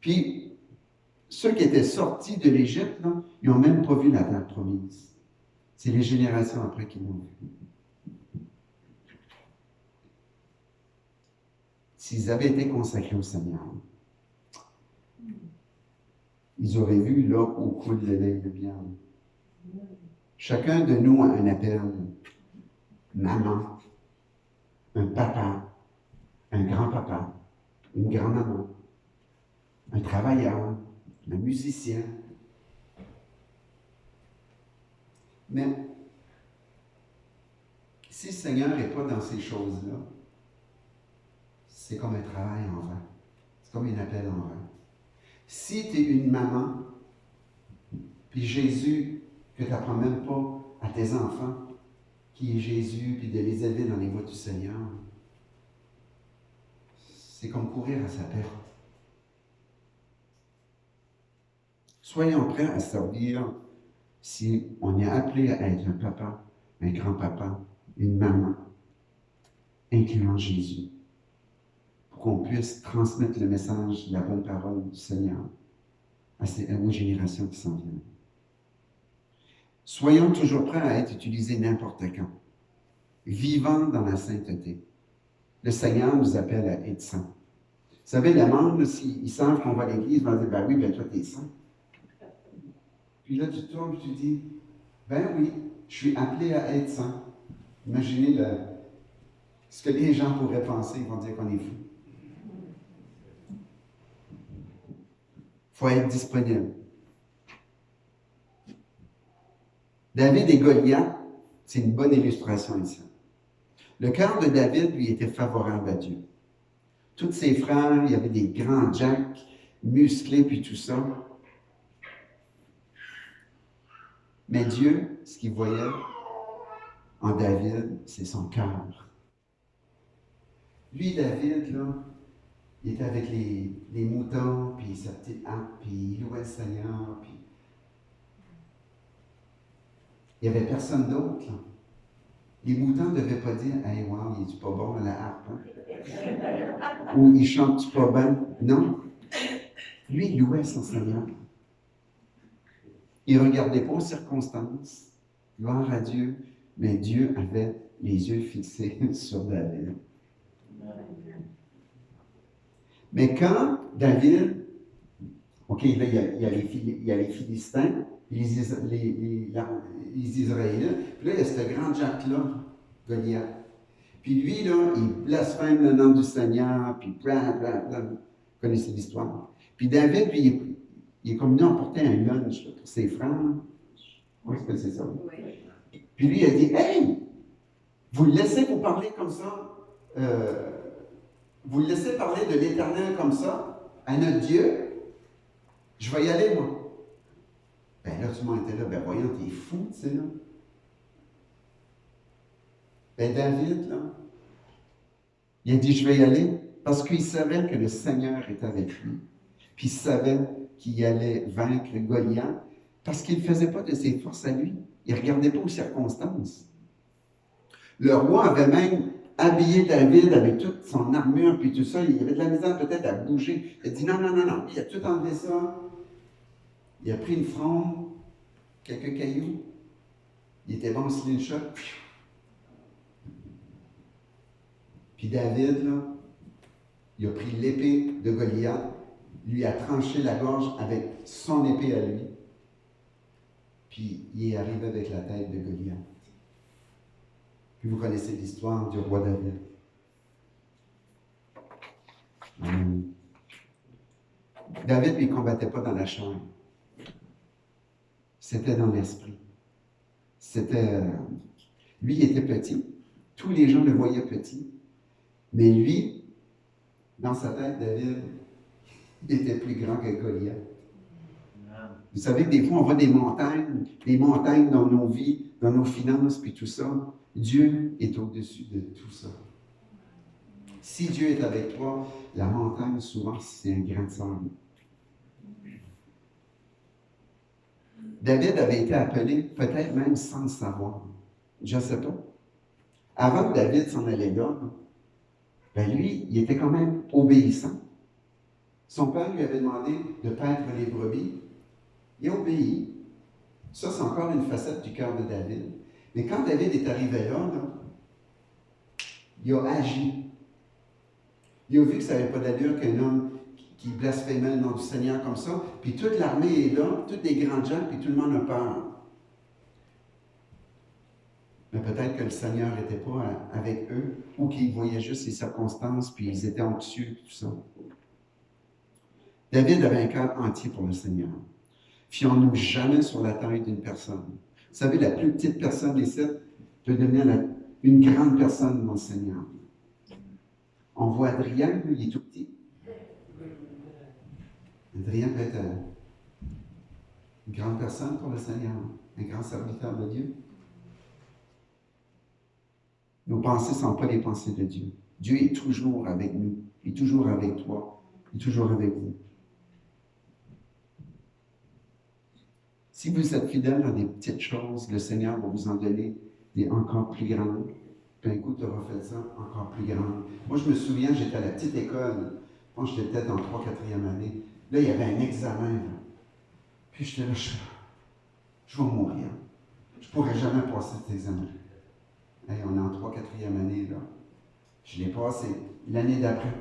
Puis, ceux qui étaient sortis de l'Égypte, ils n'ont même pas vu la terre promise. C'est les générations après qui l'ont vu. S'ils avaient été consacrés au Seigneur, ils auraient vu là où coule le lait et le miel. Chacun de nous a un appel. Maman, un papa, un grand-papa, une grand-maman, un travailleur, un musicien. Mais si le Seigneur n'est pas dans ces choses-là, c'est comme un travail en vain. C'est comme un appel en vain. Si tu es une maman, puis Jésus, que tu n'apprends même pas à tes enfants, qui est Jésus, puis de les élever dans les voies du Seigneur, c'est comme courir à sa perte. Soyons prêts à servir si on est appelé à être un papa, un grand-papa, une maman, incluant Jésus, pour qu'on puisse transmettre le message de la bonne parole du Seigneur aux générations qui s'en viennent. Soyons toujours prêts à être utilisés n'importe quand, vivant dans la sainteté. Le Seigneur nous appelle à être saints. Vous savez, le monde, s'ils savent qu'on va à l'église, ils vont dire, ben oui, ben toi, t'es saint. Puis là, tu tournes et tu dis, ben oui, je suis appelé à être saint. Imaginez ce que les gens pourraient penser, ils vont dire qu'on est fou. Il faut être disponible. David et Goliath, c'est une bonne illustration ici. Le cœur de David, lui, était favorable à Dieu. Tous ses frères, il y avait des grands jacks, musclés, puis tout ça. Mais Dieu, ce qu'il voyait en David, c'est son cœur. Lui, David, là, il était avec les moutons, puis sa petite harpe, puis il louait le Seigneur, puis il n'y avait personne d'autre, là. Les moutons ne devaient pas dire « Hey, wow, il est pas bon à la harpe, hein? » Ou « Il chante pas bien? » Non. Lui, il louait son Seigneur. Il ne regardait pas aux circonstances. Gloire à Dieu. Mais Dieu avait les yeux fixés sur David. Mais quand David, OK, là, il y a les Philistins, les Israélites, puis là, il y a ce grand Jacques-là, Goliath. Puis lui, là, il blasphème le nom du Seigneur, puis bla, bla, bla. Vous connaissez l'histoire. Puis David, puis, il est comme venu emporter un lunch là, pour ses frères. Oui, c'est ça. Oui. Puis lui, il a dit, « Hey, vous le laissez vous parler comme ça? Vous le laissez parler de l'Éternel comme ça, à notre Dieu? Je vais y aller, moi. » Ben là, tout le monde était là. Ben voyons, t'es fou, tu sais, là. Ben David, là, il a dit, je vais y aller, parce qu'il savait que le Seigneur était avec lui. Puis il savait qu'il allait vaincre Goliath, parce qu'il ne faisait pas de ses forces à lui. Il ne regardait pas aux circonstances. Le roi avait même habillé David avec toute son armure, puis tout ça. Il avait de la misère peut-être à bouger. Il a dit, non, non, non, non. Il a tout enlevé ça. Il a pris une fronde, quelques cailloux. Il était bon au slingshot. Puis David, là, il a pris l'épée de Goliath, lui a tranché la gorge avec son épée à lui. Puis il est arrivé avec la tête de Goliath. Puis vous connaissez l'histoire du roi David. David, lui, ne combattait pas dans la chair. C'était dans l'esprit. C'était... lui, il était petit. Tous les gens le voyaient petit. Mais lui, dans sa tête, David, il était plus grand que Goliath. Vous savez que des fois, on voit des montagnes dans nos vies, dans nos finances, puis tout ça. Dieu est au-dessus de tout ça. Si Dieu est avec toi, la montagne, souvent, c'est un grain de sable. David avait été appelé, peut-être même sans le savoir. Je ne sais pas. Avant que David s'en allait là, ben lui, il était quand même obéissant. Son père lui avait demandé de paître les brebis. Il a obéi. Ça, c'est encore une facette du cœur de David. Mais quand David est arrivé là, il a agi. Il a vu que ça n'avait pas d'allure qu'un homme qui blasphémait le nom du Seigneur comme ça, puis toute l'armée est là, tous les grands gens, puis tout le monde a peur. Mais peut-être que le Seigneur n'était pas avec eux, ou qu'ils voyaient juste les circonstances, puis ils étaient anxieux, tout ça. David avait un cœur entier pour le Seigneur. Fions-nous jamais sur la taille d'une personne. Vous savez, la plus petite personne ici peut devenir une grande personne dans le Seigneur. On voit Adrien, lui, il est tout petit. Adrien peut être une grande personne pour le Seigneur, un grand serviteur de Dieu. Nos pensées ne sont pas les pensées de Dieu. Dieu est toujours avec nous. Il est toujours avec toi. Il est toujours avec vous. Si vous êtes fidèle dans des petites choses, le Seigneur va vous en donner des encore plus grandes. Puis un coup, tu auras fait ça encore plus grande. Moi, je me souviens, j'étais à la petite école. Moi, j'étais peut-être en 3e, 4e année. Là, il y avait un examen. Là. Puis j'étais là, je vais mourir. Je ne pourrais jamais passer cet examen. Hey, on est en 3e, 4e année, là. Je l'ai passé. L'année d'après,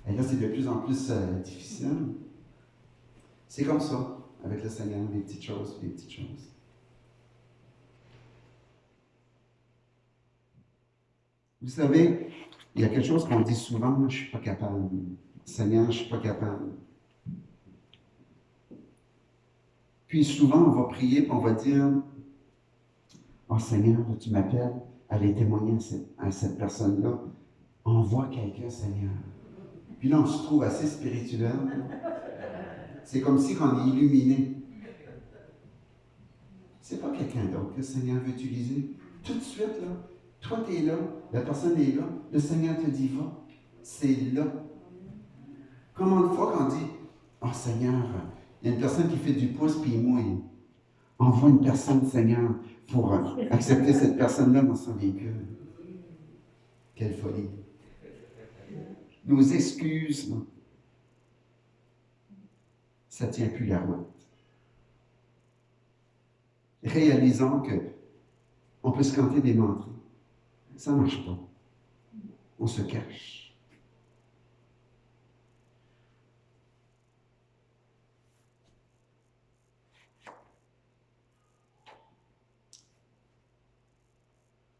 et là, c'est de plus en plus difficile. C'est comme ça, avec le Seigneur, des petites choses, des petites choses. Vous savez, il y a quelque chose qu'on dit souvent, je ne suis pas capable. Seigneur, je ne suis pas capable. Puis souvent, on va prier et on va dire, oh Seigneur, tu m'appelles à aller témoigner à cette personne-là. Envoie quelqu'un, Seigneur. Puis là, on se trouve assez spirituel. C'est comme si on est illuminé. c'est pas quelqu'un d'autre que le Seigneur veut utiliser. Tout de suite, là, toi, tu es là, la personne est là, le Seigneur te dit, va. C'est là. Combien de fois qu'on dit, oh Seigneur, il y a une personne qui fait du pouce puis il mouille. Envoie une personne, Seigneur, pour accepter cette personne-là dans son véhicule. Quelle folie. Nos excuses, là, ça ne tient plus la route. Réalisons qu'on peut se canter des menteries. Ça ne marche pas. On se cache.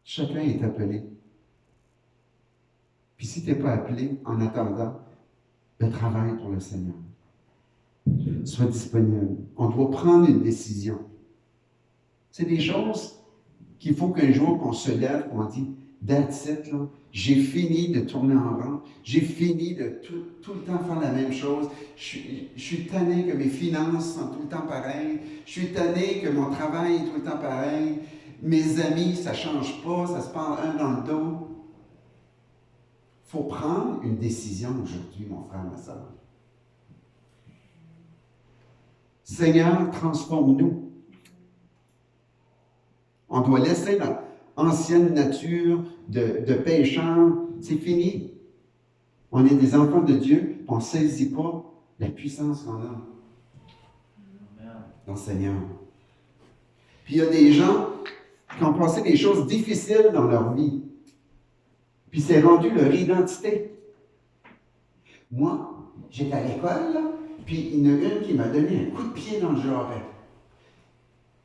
Chacun est appelé. Puis si tu n'es pas appelé, en attendant, travaille pour le Seigneur. Sois disponible. On doit prendre une décision. C'est des choses qu'il faut qu'un jour qu'on se lève, qu'on dit, that's it, là. J'ai fini de tourner en rond. J'ai fini de tout le temps faire la même chose. Je suis tanné que mes finances sont tout le temps pareilles. Je suis tanné que mon travail est tout le temps pareil. Mes amis, ça ne change pas, ça se parle un dans le dos. Il faut prendre une décision aujourd'hui, mon frère, ma soeur. Seigneur, transforme-nous. On doit laisser notre ancienne nature de pécheur. C'est fini. On est des enfants de Dieu, on ne saisit pas la puissance qu'on a dans le Seigneur. Puis il y a des gens qui ont passé des choses difficiles dans leur vie. Puis c'est rendu leur identité. Moi, j'étais à l'école, là, puis il y en a une qui m'a donné un coup de pied dans le jarret.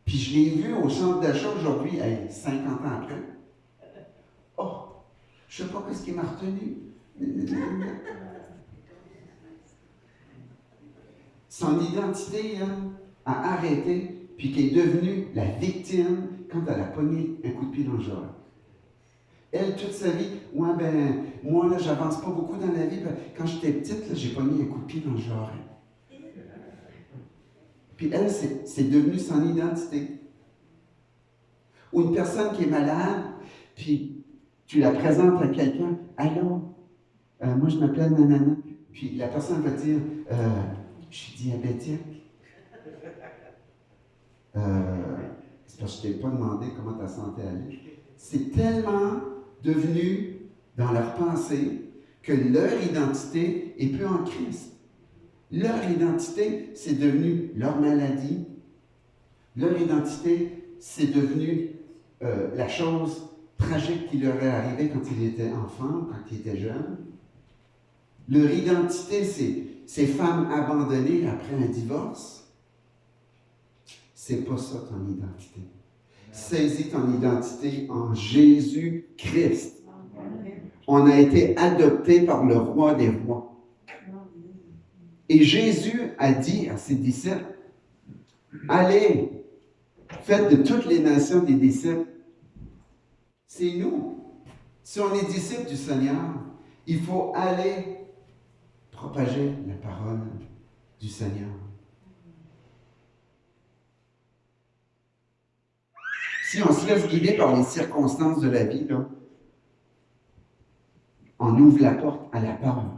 Puis je l'ai vu au centre d'achat aujourd'hui, 50 ans après. Oh, je ne sais pas ce qui m'a retenu. Son identité a arrêté, puis qui est devenue la victime quand elle a pogné un coup de pied dans le jarret. Elle, toute sa vie, moi, là, j'avance pas beaucoup dans la vie. Quand j'étais petite, là, j'ai pogné un coup de pied dans le jarret. Puis elle, c'est devenu son identité. Ou une personne qui est malade, puis tu la présentes à quelqu'un. Allô, moi je m'appelle nanana. Puis la personne va dire, je suis diabétique. C'est parce que je ne t'ai pas demandé comment ta santé allait. C'est tellement devenu dans leur pensée que leur identité est plus en Christ. Leur identité, c'est devenu leur maladie. Leur identité, c'est devenu la chose tragique qui leur est arrivée quand ils étaient enfants, quand ils étaient jeunes. Leur identité, c'est ces femmes abandonnées après un divorce. C'est pas ça ton identité. Saisis ton identité en Jésus-Christ. On a été adoptés par le roi des rois. Et Jésus a dit à ses disciples, allez, faites de toutes les nations des disciples. C'est nous. Si on est disciples du Seigneur, il faut aller propager la parole du Seigneur. Si on se laisse guider par les circonstances de la vie, là, on ouvre la porte à la peur.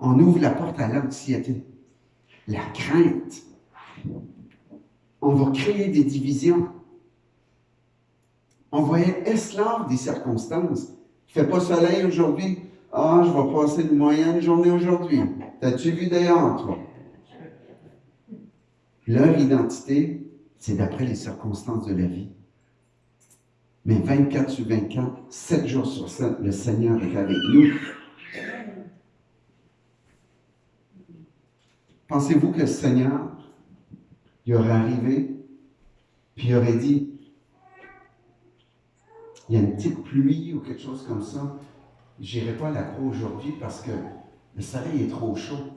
On ouvre la porte à l'anxiété, la crainte. On va créer des divisions. On va être esclave des circonstances. Il ne fait pas soleil aujourd'hui. Ah, je vais passer une moyenne journée aujourd'hui. T'as-tu vu dehors, toi? Leur identité, c'est d'après les circonstances de la vie. Mais 24 sur 24, 7 jours sur 7, le Seigneur est avec nous. Pensez-vous que le Seigneur, il aurait arrivé, puis il aurait dit, il y a une petite pluie ou quelque chose comme ça, je n'irai pas à la croix aujourd'hui parce que le soleil est trop chaud.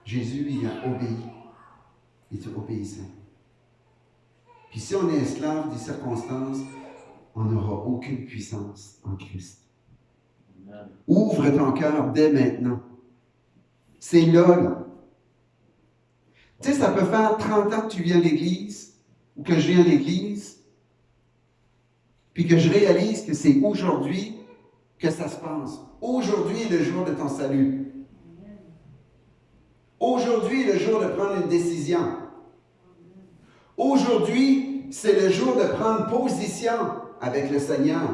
Jésus, il a obéi. Il est obéissant. Puis si on est esclave des circonstances, on n'aura aucune puissance en Christ. Ouvre ton cœur dès maintenant. C'est là, là. Tu sais, ça peut faire 30 ans que tu viens à l'Église, ou que je viens à l'Église, puis que je réalise que c'est aujourd'hui que ça se passe. Aujourd'hui est le jour de ton salut. Aujourd'hui est le jour de prendre une décision. Aujourd'hui, c'est le jour de prendre position avec le Seigneur.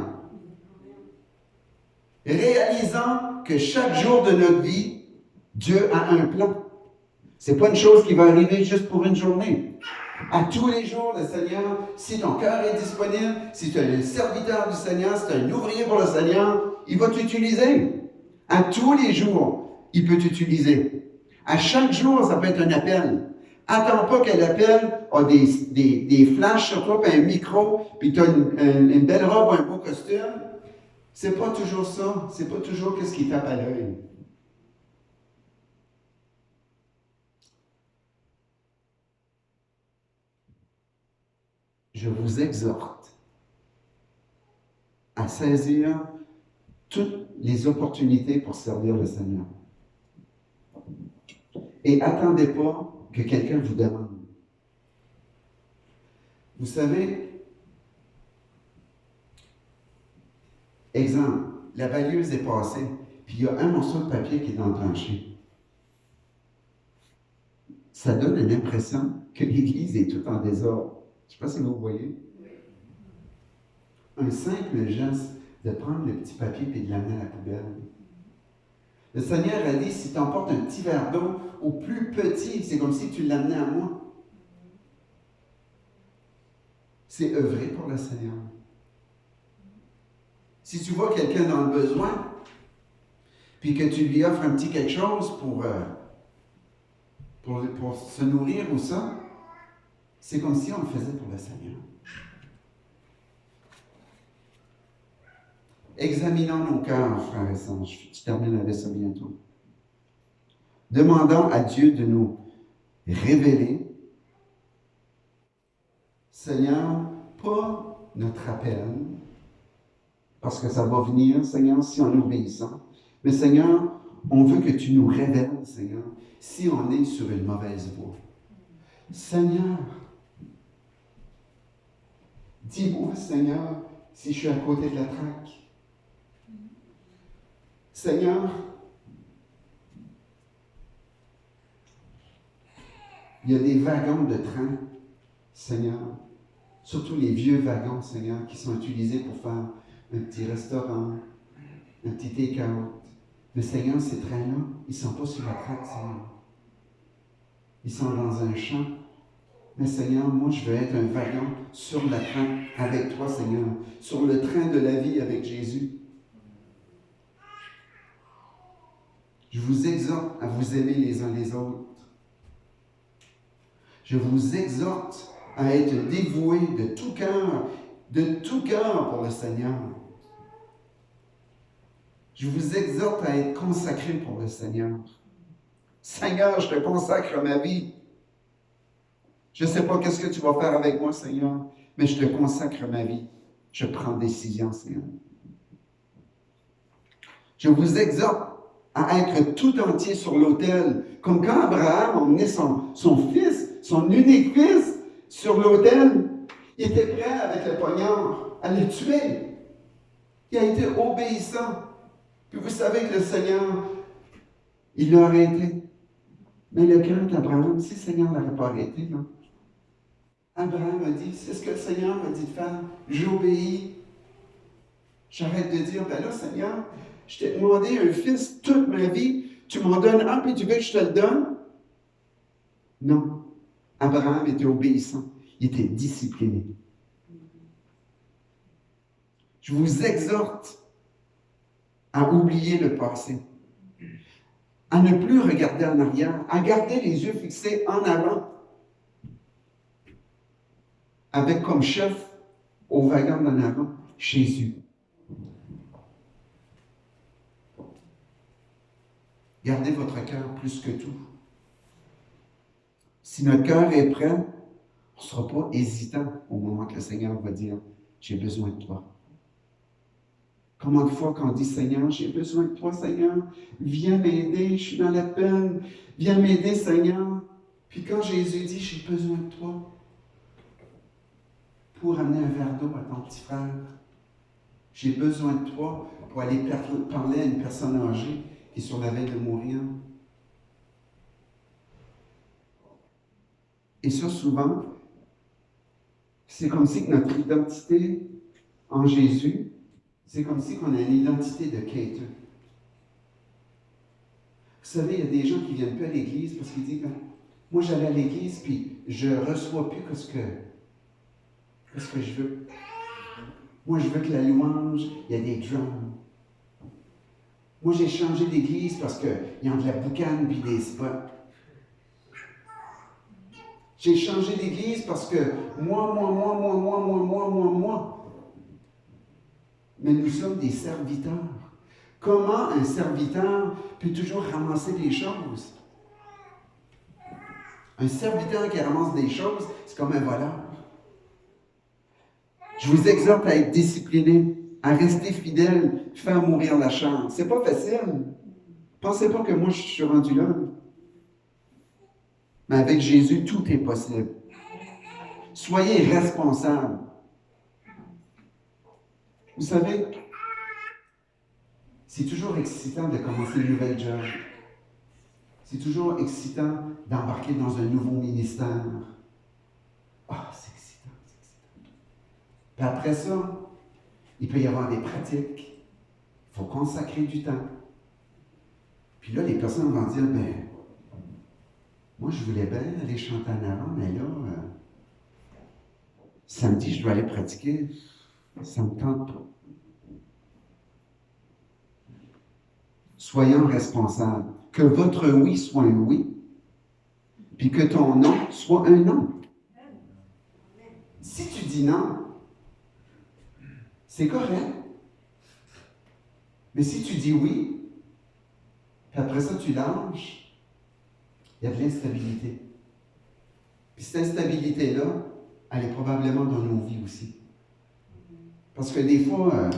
Réalisant que chaque jour de notre vie, Dieu a un plan. Ce n'est pas une chose qui va arriver juste pour une journée. À tous les jours, le Seigneur, si ton cœur est disponible, si tu es le serviteur du Seigneur, si tu es un ouvrier pour le Seigneur, il va t'utiliser. À tous les jours, il peut t'utiliser. À chaque jour, ça peut être un appel. Attends pas que l'appel a des flashs sur toi, puis un micro, puis tu as une belle robe, un beau costume. C'est pas toujours ça. C'est pas toujours ce qui tape à l'œil. Je vous exhorte à saisir toutes les opportunités pour servir le Seigneur. Et attendez pas que quelqu'un vous demande. Vous savez, exemple, la valieuse est passée, puis il y a un morceau de papier qui est dans le plancher. Ça donne une impression que l'Église est toute en désordre. Je ne sais pas si vous voyez. Un simple geste de prendre le petit papier et de l'amener à la poubelle. Le Seigneur a dit, si tu emportes un petit verre d'eau au plus petit, c'est comme si tu l'amenais à moi. C'est œuvrer pour le Seigneur. Si tu vois quelqu'un dans le besoin, puis que tu lui offres un petit quelque chose pour se nourrir ou ça, c'est comme si on le faisait pour le Seigneur. Examinons nos cœurs, frères et sœurs. Je termine avec ça bientôt. Demandons à Dieu de nous révéler, Seigneur, pas notre appel, parce que ça va venir, Seigneur, si on est obéissant. Mais Seigneur, on veut que tu nous révèles, Seigneur, si on est sur une mauvaise voie. Seigneur, dis-moi, Seigneur, si je suis à côté de la traque. Seigneur, il y a des wagons de train, Seigneur, surtout les vieux wagons, Seigneur, qui sont utilisés pour faire un petit restaurant, un petit take-out. Mais Seigneur, ces trains-là, ils ne sont pas sur la traque, Seigneur. Ils sont dans un champ. Mais Seigneur, moi, je veux être un wagon sur la train avec toi, Seigneur, sur le train de la vie avec Jésus. Je vous exhorte à vous aimer les uns les autres. Je vous exhorte à être dévoués de tout cœur pour le Seigneur. Je vous exhorte à être consacrés pour le Seigneur. Seigneur, je te consacre ma vie. Je ne sais pas qu'est-ce que tu vas faire avec moi, Seigneur, mais je te consacre ma vie. Je prends décision, Seigneur. Je vous exhorte à être tout entier sur l'autel, comme quand Abraham a emmené son fils, son unique fils, sur l'autel, il était prêt avec le poignard à le tuer. Il a été obéissant. Puis vous savez que le Seigneur, il l'a arrêté. Mais le cœur d'Abraham, si le Seigneur ne l'aurait pas arrêté, là, Abraham a dit, c'est ce que le Seigneur m'a dit de faire, j'obéis. J'arrête de dire, ben là, Seigneur, je t'ai demandé un fils toute ma vie, tu m'en donnes un, puis tu veux que je te le donne? Non. Abraham était obéissant. Il était discipliné. Je vous exhorte à oublier le passé, à ne plus regarder en arrière, à garder les yeux fixés en avant, avec comme chef au wagon d'en avant, Jésus. Gardez votre cœur plus que tout. Si notre cœur est prêt, on ne sera pas hésitant au moment que le Seigneur va dire « J'ai besoin de toi ». Combien de fois quand on dit « Seigneur, j'ai besoin de toi, Seigneur, viens m'aider, je suis dans la peine, viens m'aider, Seigneur ». Puis quand Jésus dit, j'ai besoin de toi pour amener un verre d'eau à ton petit frère, j'ai besoin de toi pour aller parler à une personne âgée qui est sur la veille de mourir. Et ça, souvent, c'est comme si que notre identité en Jésus, c'est comme si on a une identité de quêteux. Vous savez, il y a des gens qui ne viennent plus à l'Église parce qu'ils disent, moi j'allais à l'Église puis je ne reçois plus ce que je veux. Moi je veux que la louange, il y a des drums. Moi j'ai changé d'Église parce qu'il y a de la boucane puis des spots. J'ai changé d'Église parce que moi. Mais nous sommes des serviteurs. Comment un serviteur peut toujours ramasser des choses? Un serviteur qui ramasse des choses, c'est comme un voleur. Je vous exhorte à être discipliné, à rester fidèle, faire mourir la chair. C'est pas facile. Pensez pas que moi je suis rendu là. Mais avec Jésus, tout est possible. Soyez responsables. Vous savez, c'est toujours excitant de commencer une nouvelle job. C'est toujours excitant d'embarquer dans un nouveau ministère. Ah, c'est excitant, c'est excitant. Puis après ça, il peut y avoir des pratiques. Il faut consacrer du temps. Puis là, les personnes vont dire, ben, moi, je voulais bien aller chanter en avant, mais là, samedi, je dois aller pratiquer. Ça me tente pas. Soyons responsables. Que votre oui soit un oui, puis que ton non soit un non. Si tu dis non, c'est correct. Mais si tu dis oui, puis après ça, tu lâches, il y a de l'instabilité. Puis cette instabilité-là, elle est probablement dans nos vies aussi. Parce que des fois,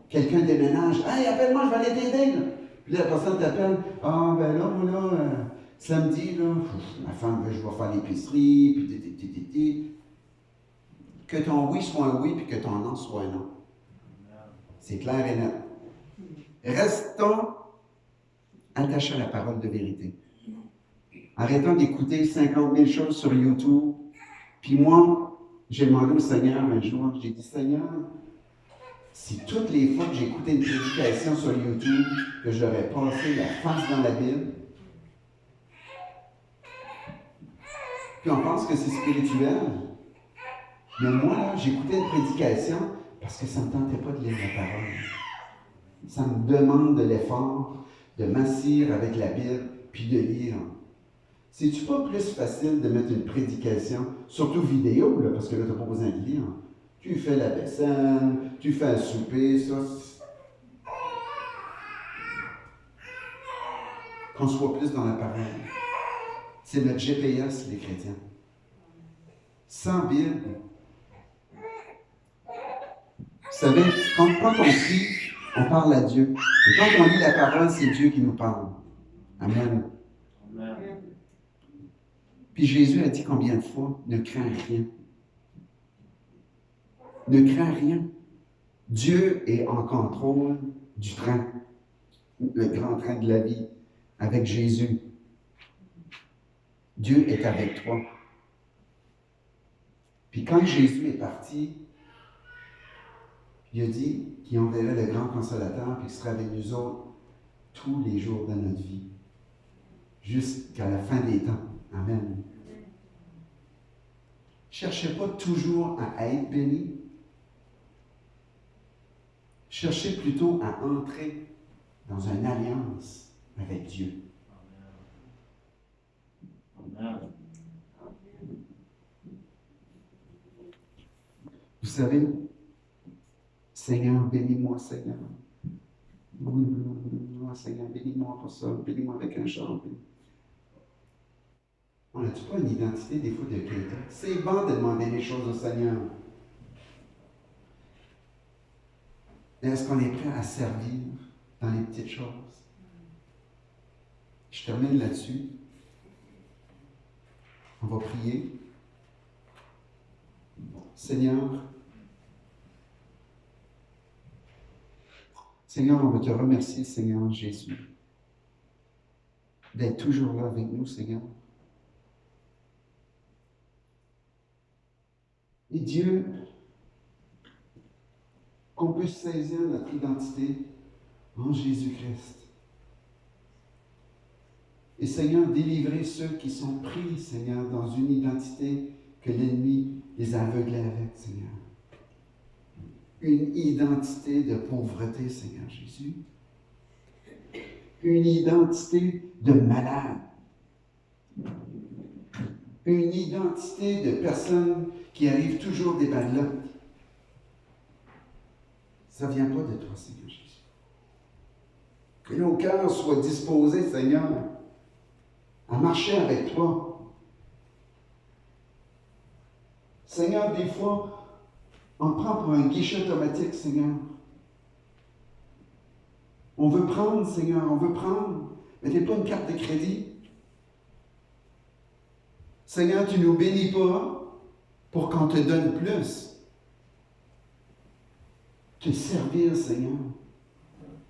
quelqu'un déménage. « Hey, appelle-moi, je vais aller t'aider. » Puis là, la personne t'appelle. « Ah, ben là, moi, là, samedi, là, ma femme veut que je vais faire l'épicerie, puis que ton oui soit un oui, puis que ton non soit un non. » C'est clair et net. Restons attachés à la parole de vérité. Arrêtons d'écouter 50 000 choses sur YouTube. Puis moi, j'ai demandé au Seigneur un jour, j'ai dit, Seigneur, si toutes les fois que j'écoutais une prédication sur YouTube, que j'aurais passé la face dans la Bible, puis on pense que c'est spirituel, mais moi, là, j'écoutais une prédication parce que ça ne me tentait pas de lire la parole. Ça me demande de l'effort, de m'assire avec la Bible, puis de lire. C'est-tu pas plus facile de mettre une prédication, surtout vidéo, là, parce que là, tu n'as pas besoin de lire. Tu fais la vaisselle, tu fais un souper, ça. Qu'on soit plus dans la parole. C'est notre GPS, les chrétiens. Sans Bible. Vous savez, quand on prie, on parle à Dieu. Et quand on lit la parole, c'est Dieu qui nous parle. Amen. Amen. Puis Jésus a dit combien de fois, ne crains rien. Ne crains rien. Dieu est en contrôle du train, le grand train de la vie, avec Jésus. Dieu est avec toi. Puis quand Jésus est parti, il a dit qu'il enverrait le grand consolateur puis qu'il sera avec nous autres tous les jours de notre vie, jusqu'à la fin des temps. Amen. Cherchez pas toujours à être béni. Cherchez plutôt à entrer dans une alliance avec Dieu. Amen. Vous savez, Seigneur, bénis-moi, Seigneur. Oui, Seigneur, bénis-moi pour ça, bénis-moi avec un chant. On n'a-tu pas une identité des fois de quelqu'un? C'est bon de demander les choses au Seigneur. Mais est-ce qu'on est prêt à servir dans les petites choses? Je termine là-dessus. On va prier. Seigneur, on veut te remercier, Seigneur Jésus, d'être toujours là avec nous, Seigneur. Et Dieu, qu'on puisse saisir notre identité en Jésus-Christ. Et Seigneur, délivrer ceux qui sont pris, Seigneur, dans une identité que l'ennemi les a aveuglés avec, Seigneur. Une identité de pauvreté, Seigneur Jésus. Une identité de malade. Une identité de personnes qui arrivent toujours des badlottes. Ça ne vient pas de toi, Seigneur Jésus. Que nos cœurs soient disposés, Seigneur, à marcher avec toi. Seigneur, des fois, on prend pour un guichet automatique, Seigneur. On veut prendre, Seigneur, on veut prendre, mais tu n'es pas une carte de crédit. Seigneur, tu ne nous bénis pas pour qu'on te donne plus. Te servir, Seigneur.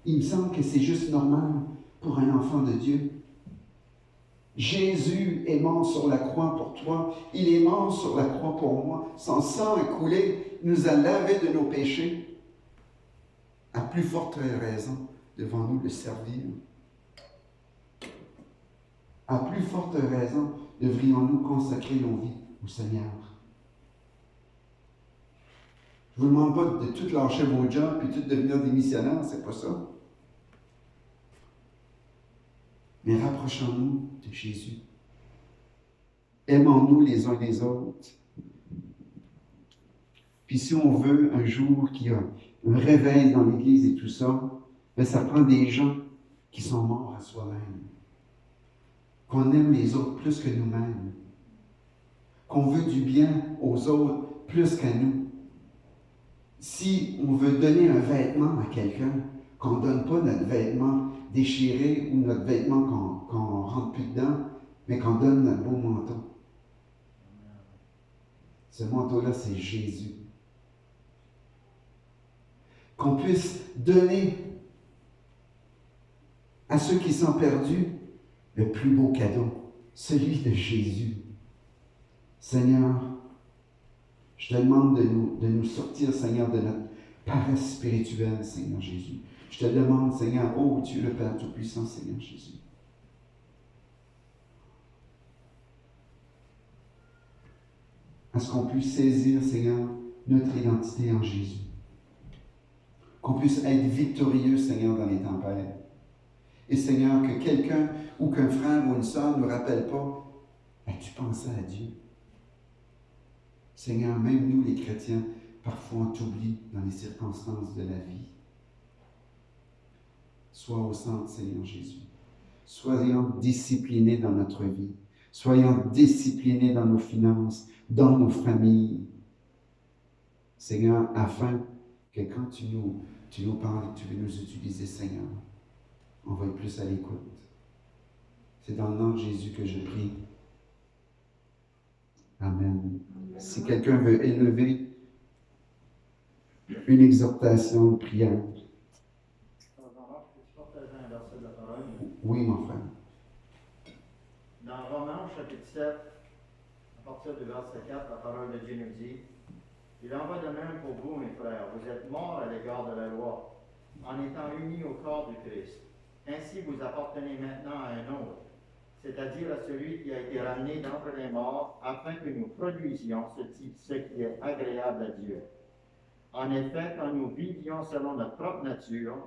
Il me semble que c'est juste normal pour un enfant de Dieu. Jésus est mort sur la croix pour toi. Il est mort sur la croix pour moi. Son sang a coulé, nous a lavé de nos péchés. À plus forte raison, devons-nous le servir. À plus forte raison, devrions-nous consacrer nos vies au Seigneur. Je ne vous demande pas de tout lâcher vos jobs et tout devenir des missionnaires, c'est pas ça. Mais rapprochons-nous de Jésus. Aimons-nous les uns les autres. Puis si on veut un jour qu'il y a un réveil dans l'Église et tout ça, bien ça prend des gens qui sont morts à soi-même. Qu'on aime les autres plus que nous-mêmes. Qu'on veut du bien aux autres plus qu'à nous. Si on veut donner un vêtement à quelqu'un, qu'on ne donne pas notre vêtement déchiré ou notre vêtement qu'on ne rentre plus dedans, mais qu'on donne notre beau manteau. Ce manteau-là, c'est Jésus. Qu'on puisse donner à ceux qui sont perdus le plus beau cadeau, celui de Jésus. Seigneur, je te demande de nous sortir, Seigneur, de notre paresse spirituelle, Seigneur Jésus. Je te demande, Seigneur, ô Dieu le Père Tout-Puissant, Seigneur Jésus. À ce qu'on puisse saisir, Seigneur, notre identité en Jésus. Qu'on puisse être victorieux, Seigneur, dans les tempêtes. Et Seigneur, que quelqu'un ou qu'un frère ou une sœur ne nous rappelle pas, as-tu pensé à Dieu? Seigneur, même nous les chrétiens, parfois on t'oublie dans les circonstances de la vie. Sois au centre, Seigneur Jésus. Soyons disciplinés dans notre vie. Soyons disciplinés dans nos finances, dans nos familles. Seigneur, afin que quand tu nous parles et que tu veux nous utiliser, Seigneur, on va être plus à l'écoute. C'est dans le nom de Jésus que je prie. Amen. Si quelqu'un veut élever une exhortation, une prière. Oui, mon frère. Dans Romains, chapitre 7, à partir du verset 4, la parole de Dieu nous dit: il en va de même pour vous, mes frères. Vous êtes morts à l'égard de la loi, en étant unis au corps du Christ. Ainsi, vous appartenez maintenant à un autre, c'est-à-dire à celui qui a été ramené d'entre les morts, afin que nous produisions ce qui est agréable à Dieu. En effet, quand nous vivions selon notre propre nature,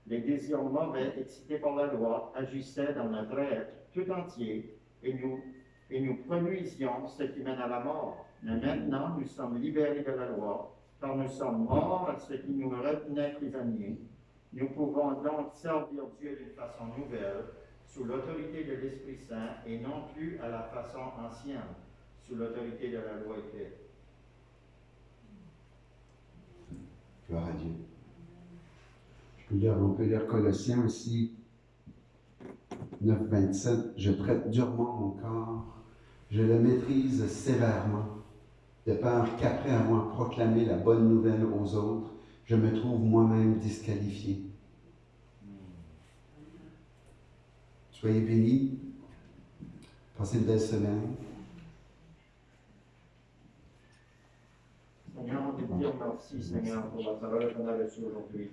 les désirs mauvais excités par la loi agissaient dans notre être tout entier, et nous produisions ce qui mène à la mort. Mais maintenant, nous sommes libérés de la loi, car nous sommes morts à ce qui nous retenait prisonniers. Nous pouvons donc servir Dieu d'une façon nouvelle, sous l'autorité de l'Esprit Saint, et non plus à la façon ancienne, sous l'autorité de la loi écrite. Gloire à Dieu. On peut lire Colossiens aussi, 9, 27. Je traite durement mon corps Je le maîtrise sévèrement, de peur qu'après avoir proclamé la bonne nouvelle aux autres, je me trouve moi-même disqualifié. Soyez bénis. Passez une belle semaine. Seigneur, on te dire merci, Seigneur, pour la parole qu'on a reçue aujourd'hui.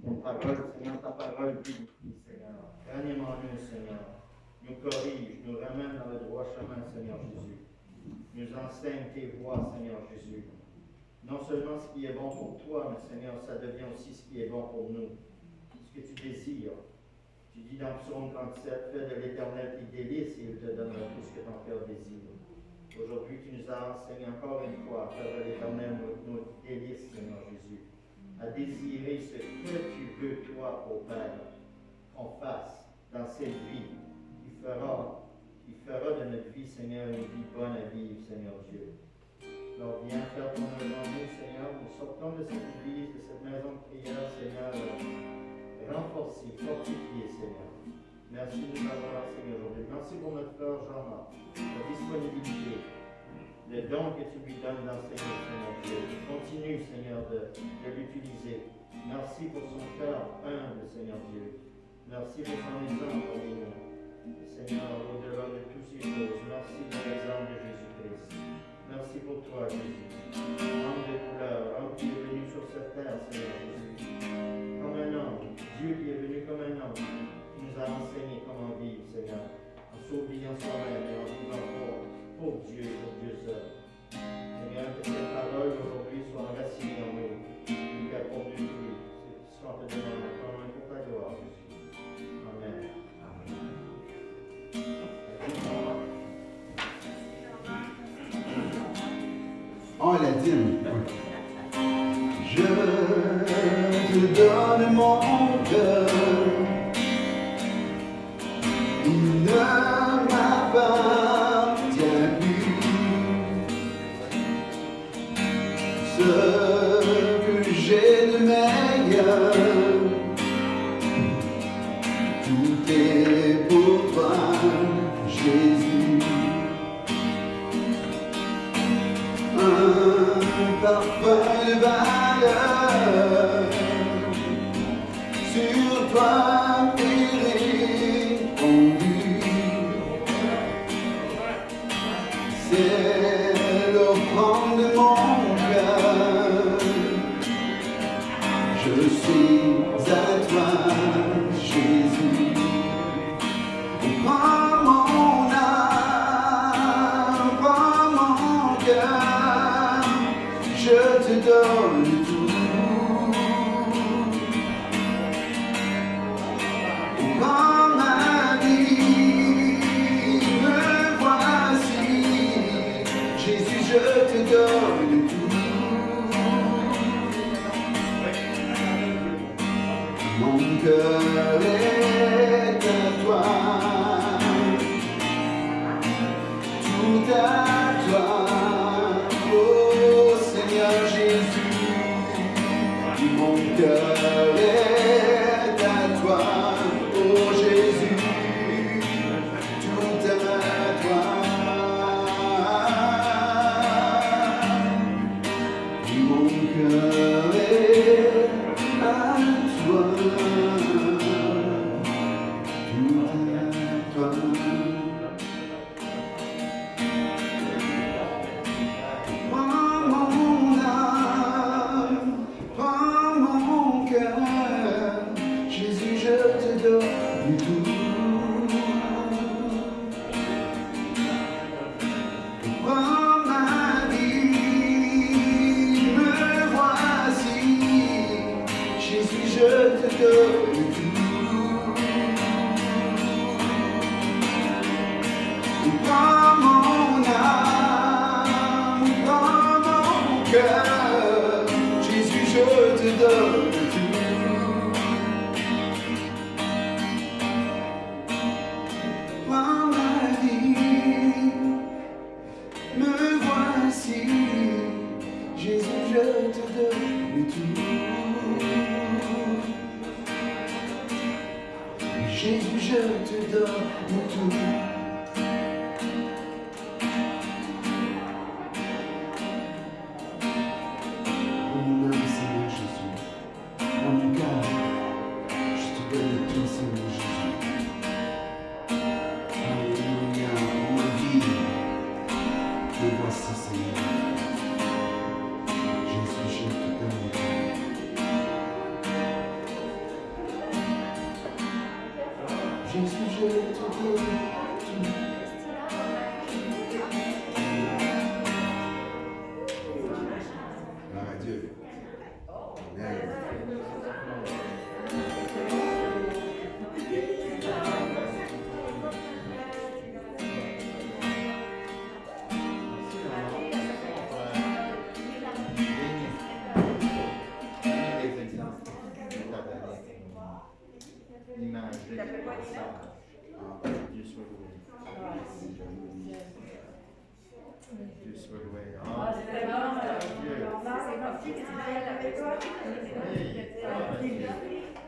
Une parole, Seigneur, ta parole vivifie, Seigneur. Ranime-en nous, Seigneur. Nous corrige, nous ramène dans le droit chemin, Seigneur Jésus. Nous enseigne tes voies, Seigneur Jésus. Non seulement ce qui est bon pour toi, mais Seigneur, ça devient aussi ce qui est bon pour nous. Ce que tu désires. Tu dis dans Psaume 37, fais de l'Éternel tes délices et il te donnera tout ce que ton cœur désire. Aujourd'hui, tu nous as enseigné encore une fois à faire de l'Éternel nos délices, Seigneur Jésus. À désirer ce que tu veux, toi, ô Père, qu'on fasse dans cette vie qui fera de notre vie, Seigneur, une vie bonne à vivre, Seigneur Dieu. Alors viens faire ton œuvre en nous, Seigneur. Nous sortons de cette église, de cette maison de prière, Seigneur, renforcés, fortifiés, Seigneur. Merci de nous avoir enseigné aujourd'hui. Merci pour notre frère Jean-Marc, la disponibilité, le don que tu lui donnes d'enseigner, Seigneur Dieu. Continue, Seigneur, de l'utiliser. Merci pour son cœur humble, Seigneur Dieu. Merci pour son exemple parmi nous. Seigneur, au-delà de toutes ces choses, merci pour l'exemple de Jésus-Christ. Merci pour toi, Jésus. Homme de couleur, homme qui est venu sur cette terre, Seigneur Jésus. Comme un homme, Dieu qui est venu comme un homme, qui nous a enseigné comment vivre, Seigneur, en s'oubliant soi-même et en vivant pour Dieu et pour Dieu seul. Seigneur, que cette parole aujourd'hui soit enracinée en nous, et qu'elle porte du fruit. C'est ce qu'on te demande encore pour ta gloire, Jésus. Amen. Oh, la dîme. Je te donne mon cœur. Il ne m'appartient plus. Ce que j'ai de meilleur, tout est pour toi, Jésus. Un parfum de valeur sur toi est répandu. C'est l'offrande de mon cœur. Je suis à toi, Jésus. Prends mon âme, prends mon cœur, je te donne tout. Prends ma vie, me voici, Jésus, je te donne tout. Mon cœur est à toi, tout à toi, oh Seigneur Jésus. Mon cœur est à toi, oh Jésus, tout à toi. Mon cœur est à toi, tout à toi. Prends mon âme, prends mon cœur, Jésus, je te donne tout. Prends ma vie, me voici, Jésus, je te donne tout. Prends mon âme, prends mon cœur, Jésus, je te donne tout. Prends ma vie, me voici, Jésus, je te donne tout. Jésus, je te donne tout. Gloire à Dieu. Amen. L'image de Dieu soit loué. Dieu soit loué. C'était bon. C'est parti que tu travailles avec toi.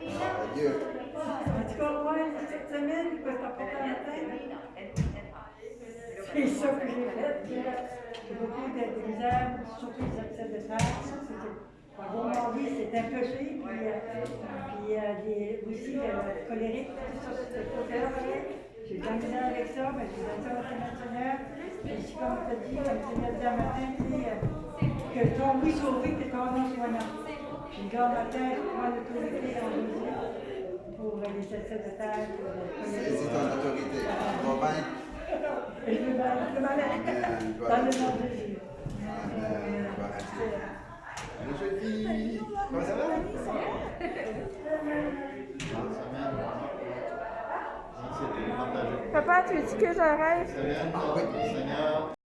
Gloire à Dieu. En tout cas, moi, cette semaine, quoi, t'as pas fait la tête? C'est ça que j'ai fait. J'ai beaucoup de misère, surtout les accès de terre. Mon mari, c'est un peu fait, puis aussi le colérique, tout ça, c'était pas clair. J'ai de la misère avec ça, mais j'ai besoin de le Seigneur. Et si, comme tu as dit, comme tu l'as dit un matin, que ton oui sauvé, que ton non soignant. Puis le grand matin, je prends l'autorité en Jésus pour les accès de terre. C'est ton autorité. Tu vas vaincre. Et je veux m'aller dans le nom de Jésus. Amen. Gloire à Dieu. Allô, jeune fille. Comment ça va? Papa, tu dis que j'arrête? Semaine, le Seigneur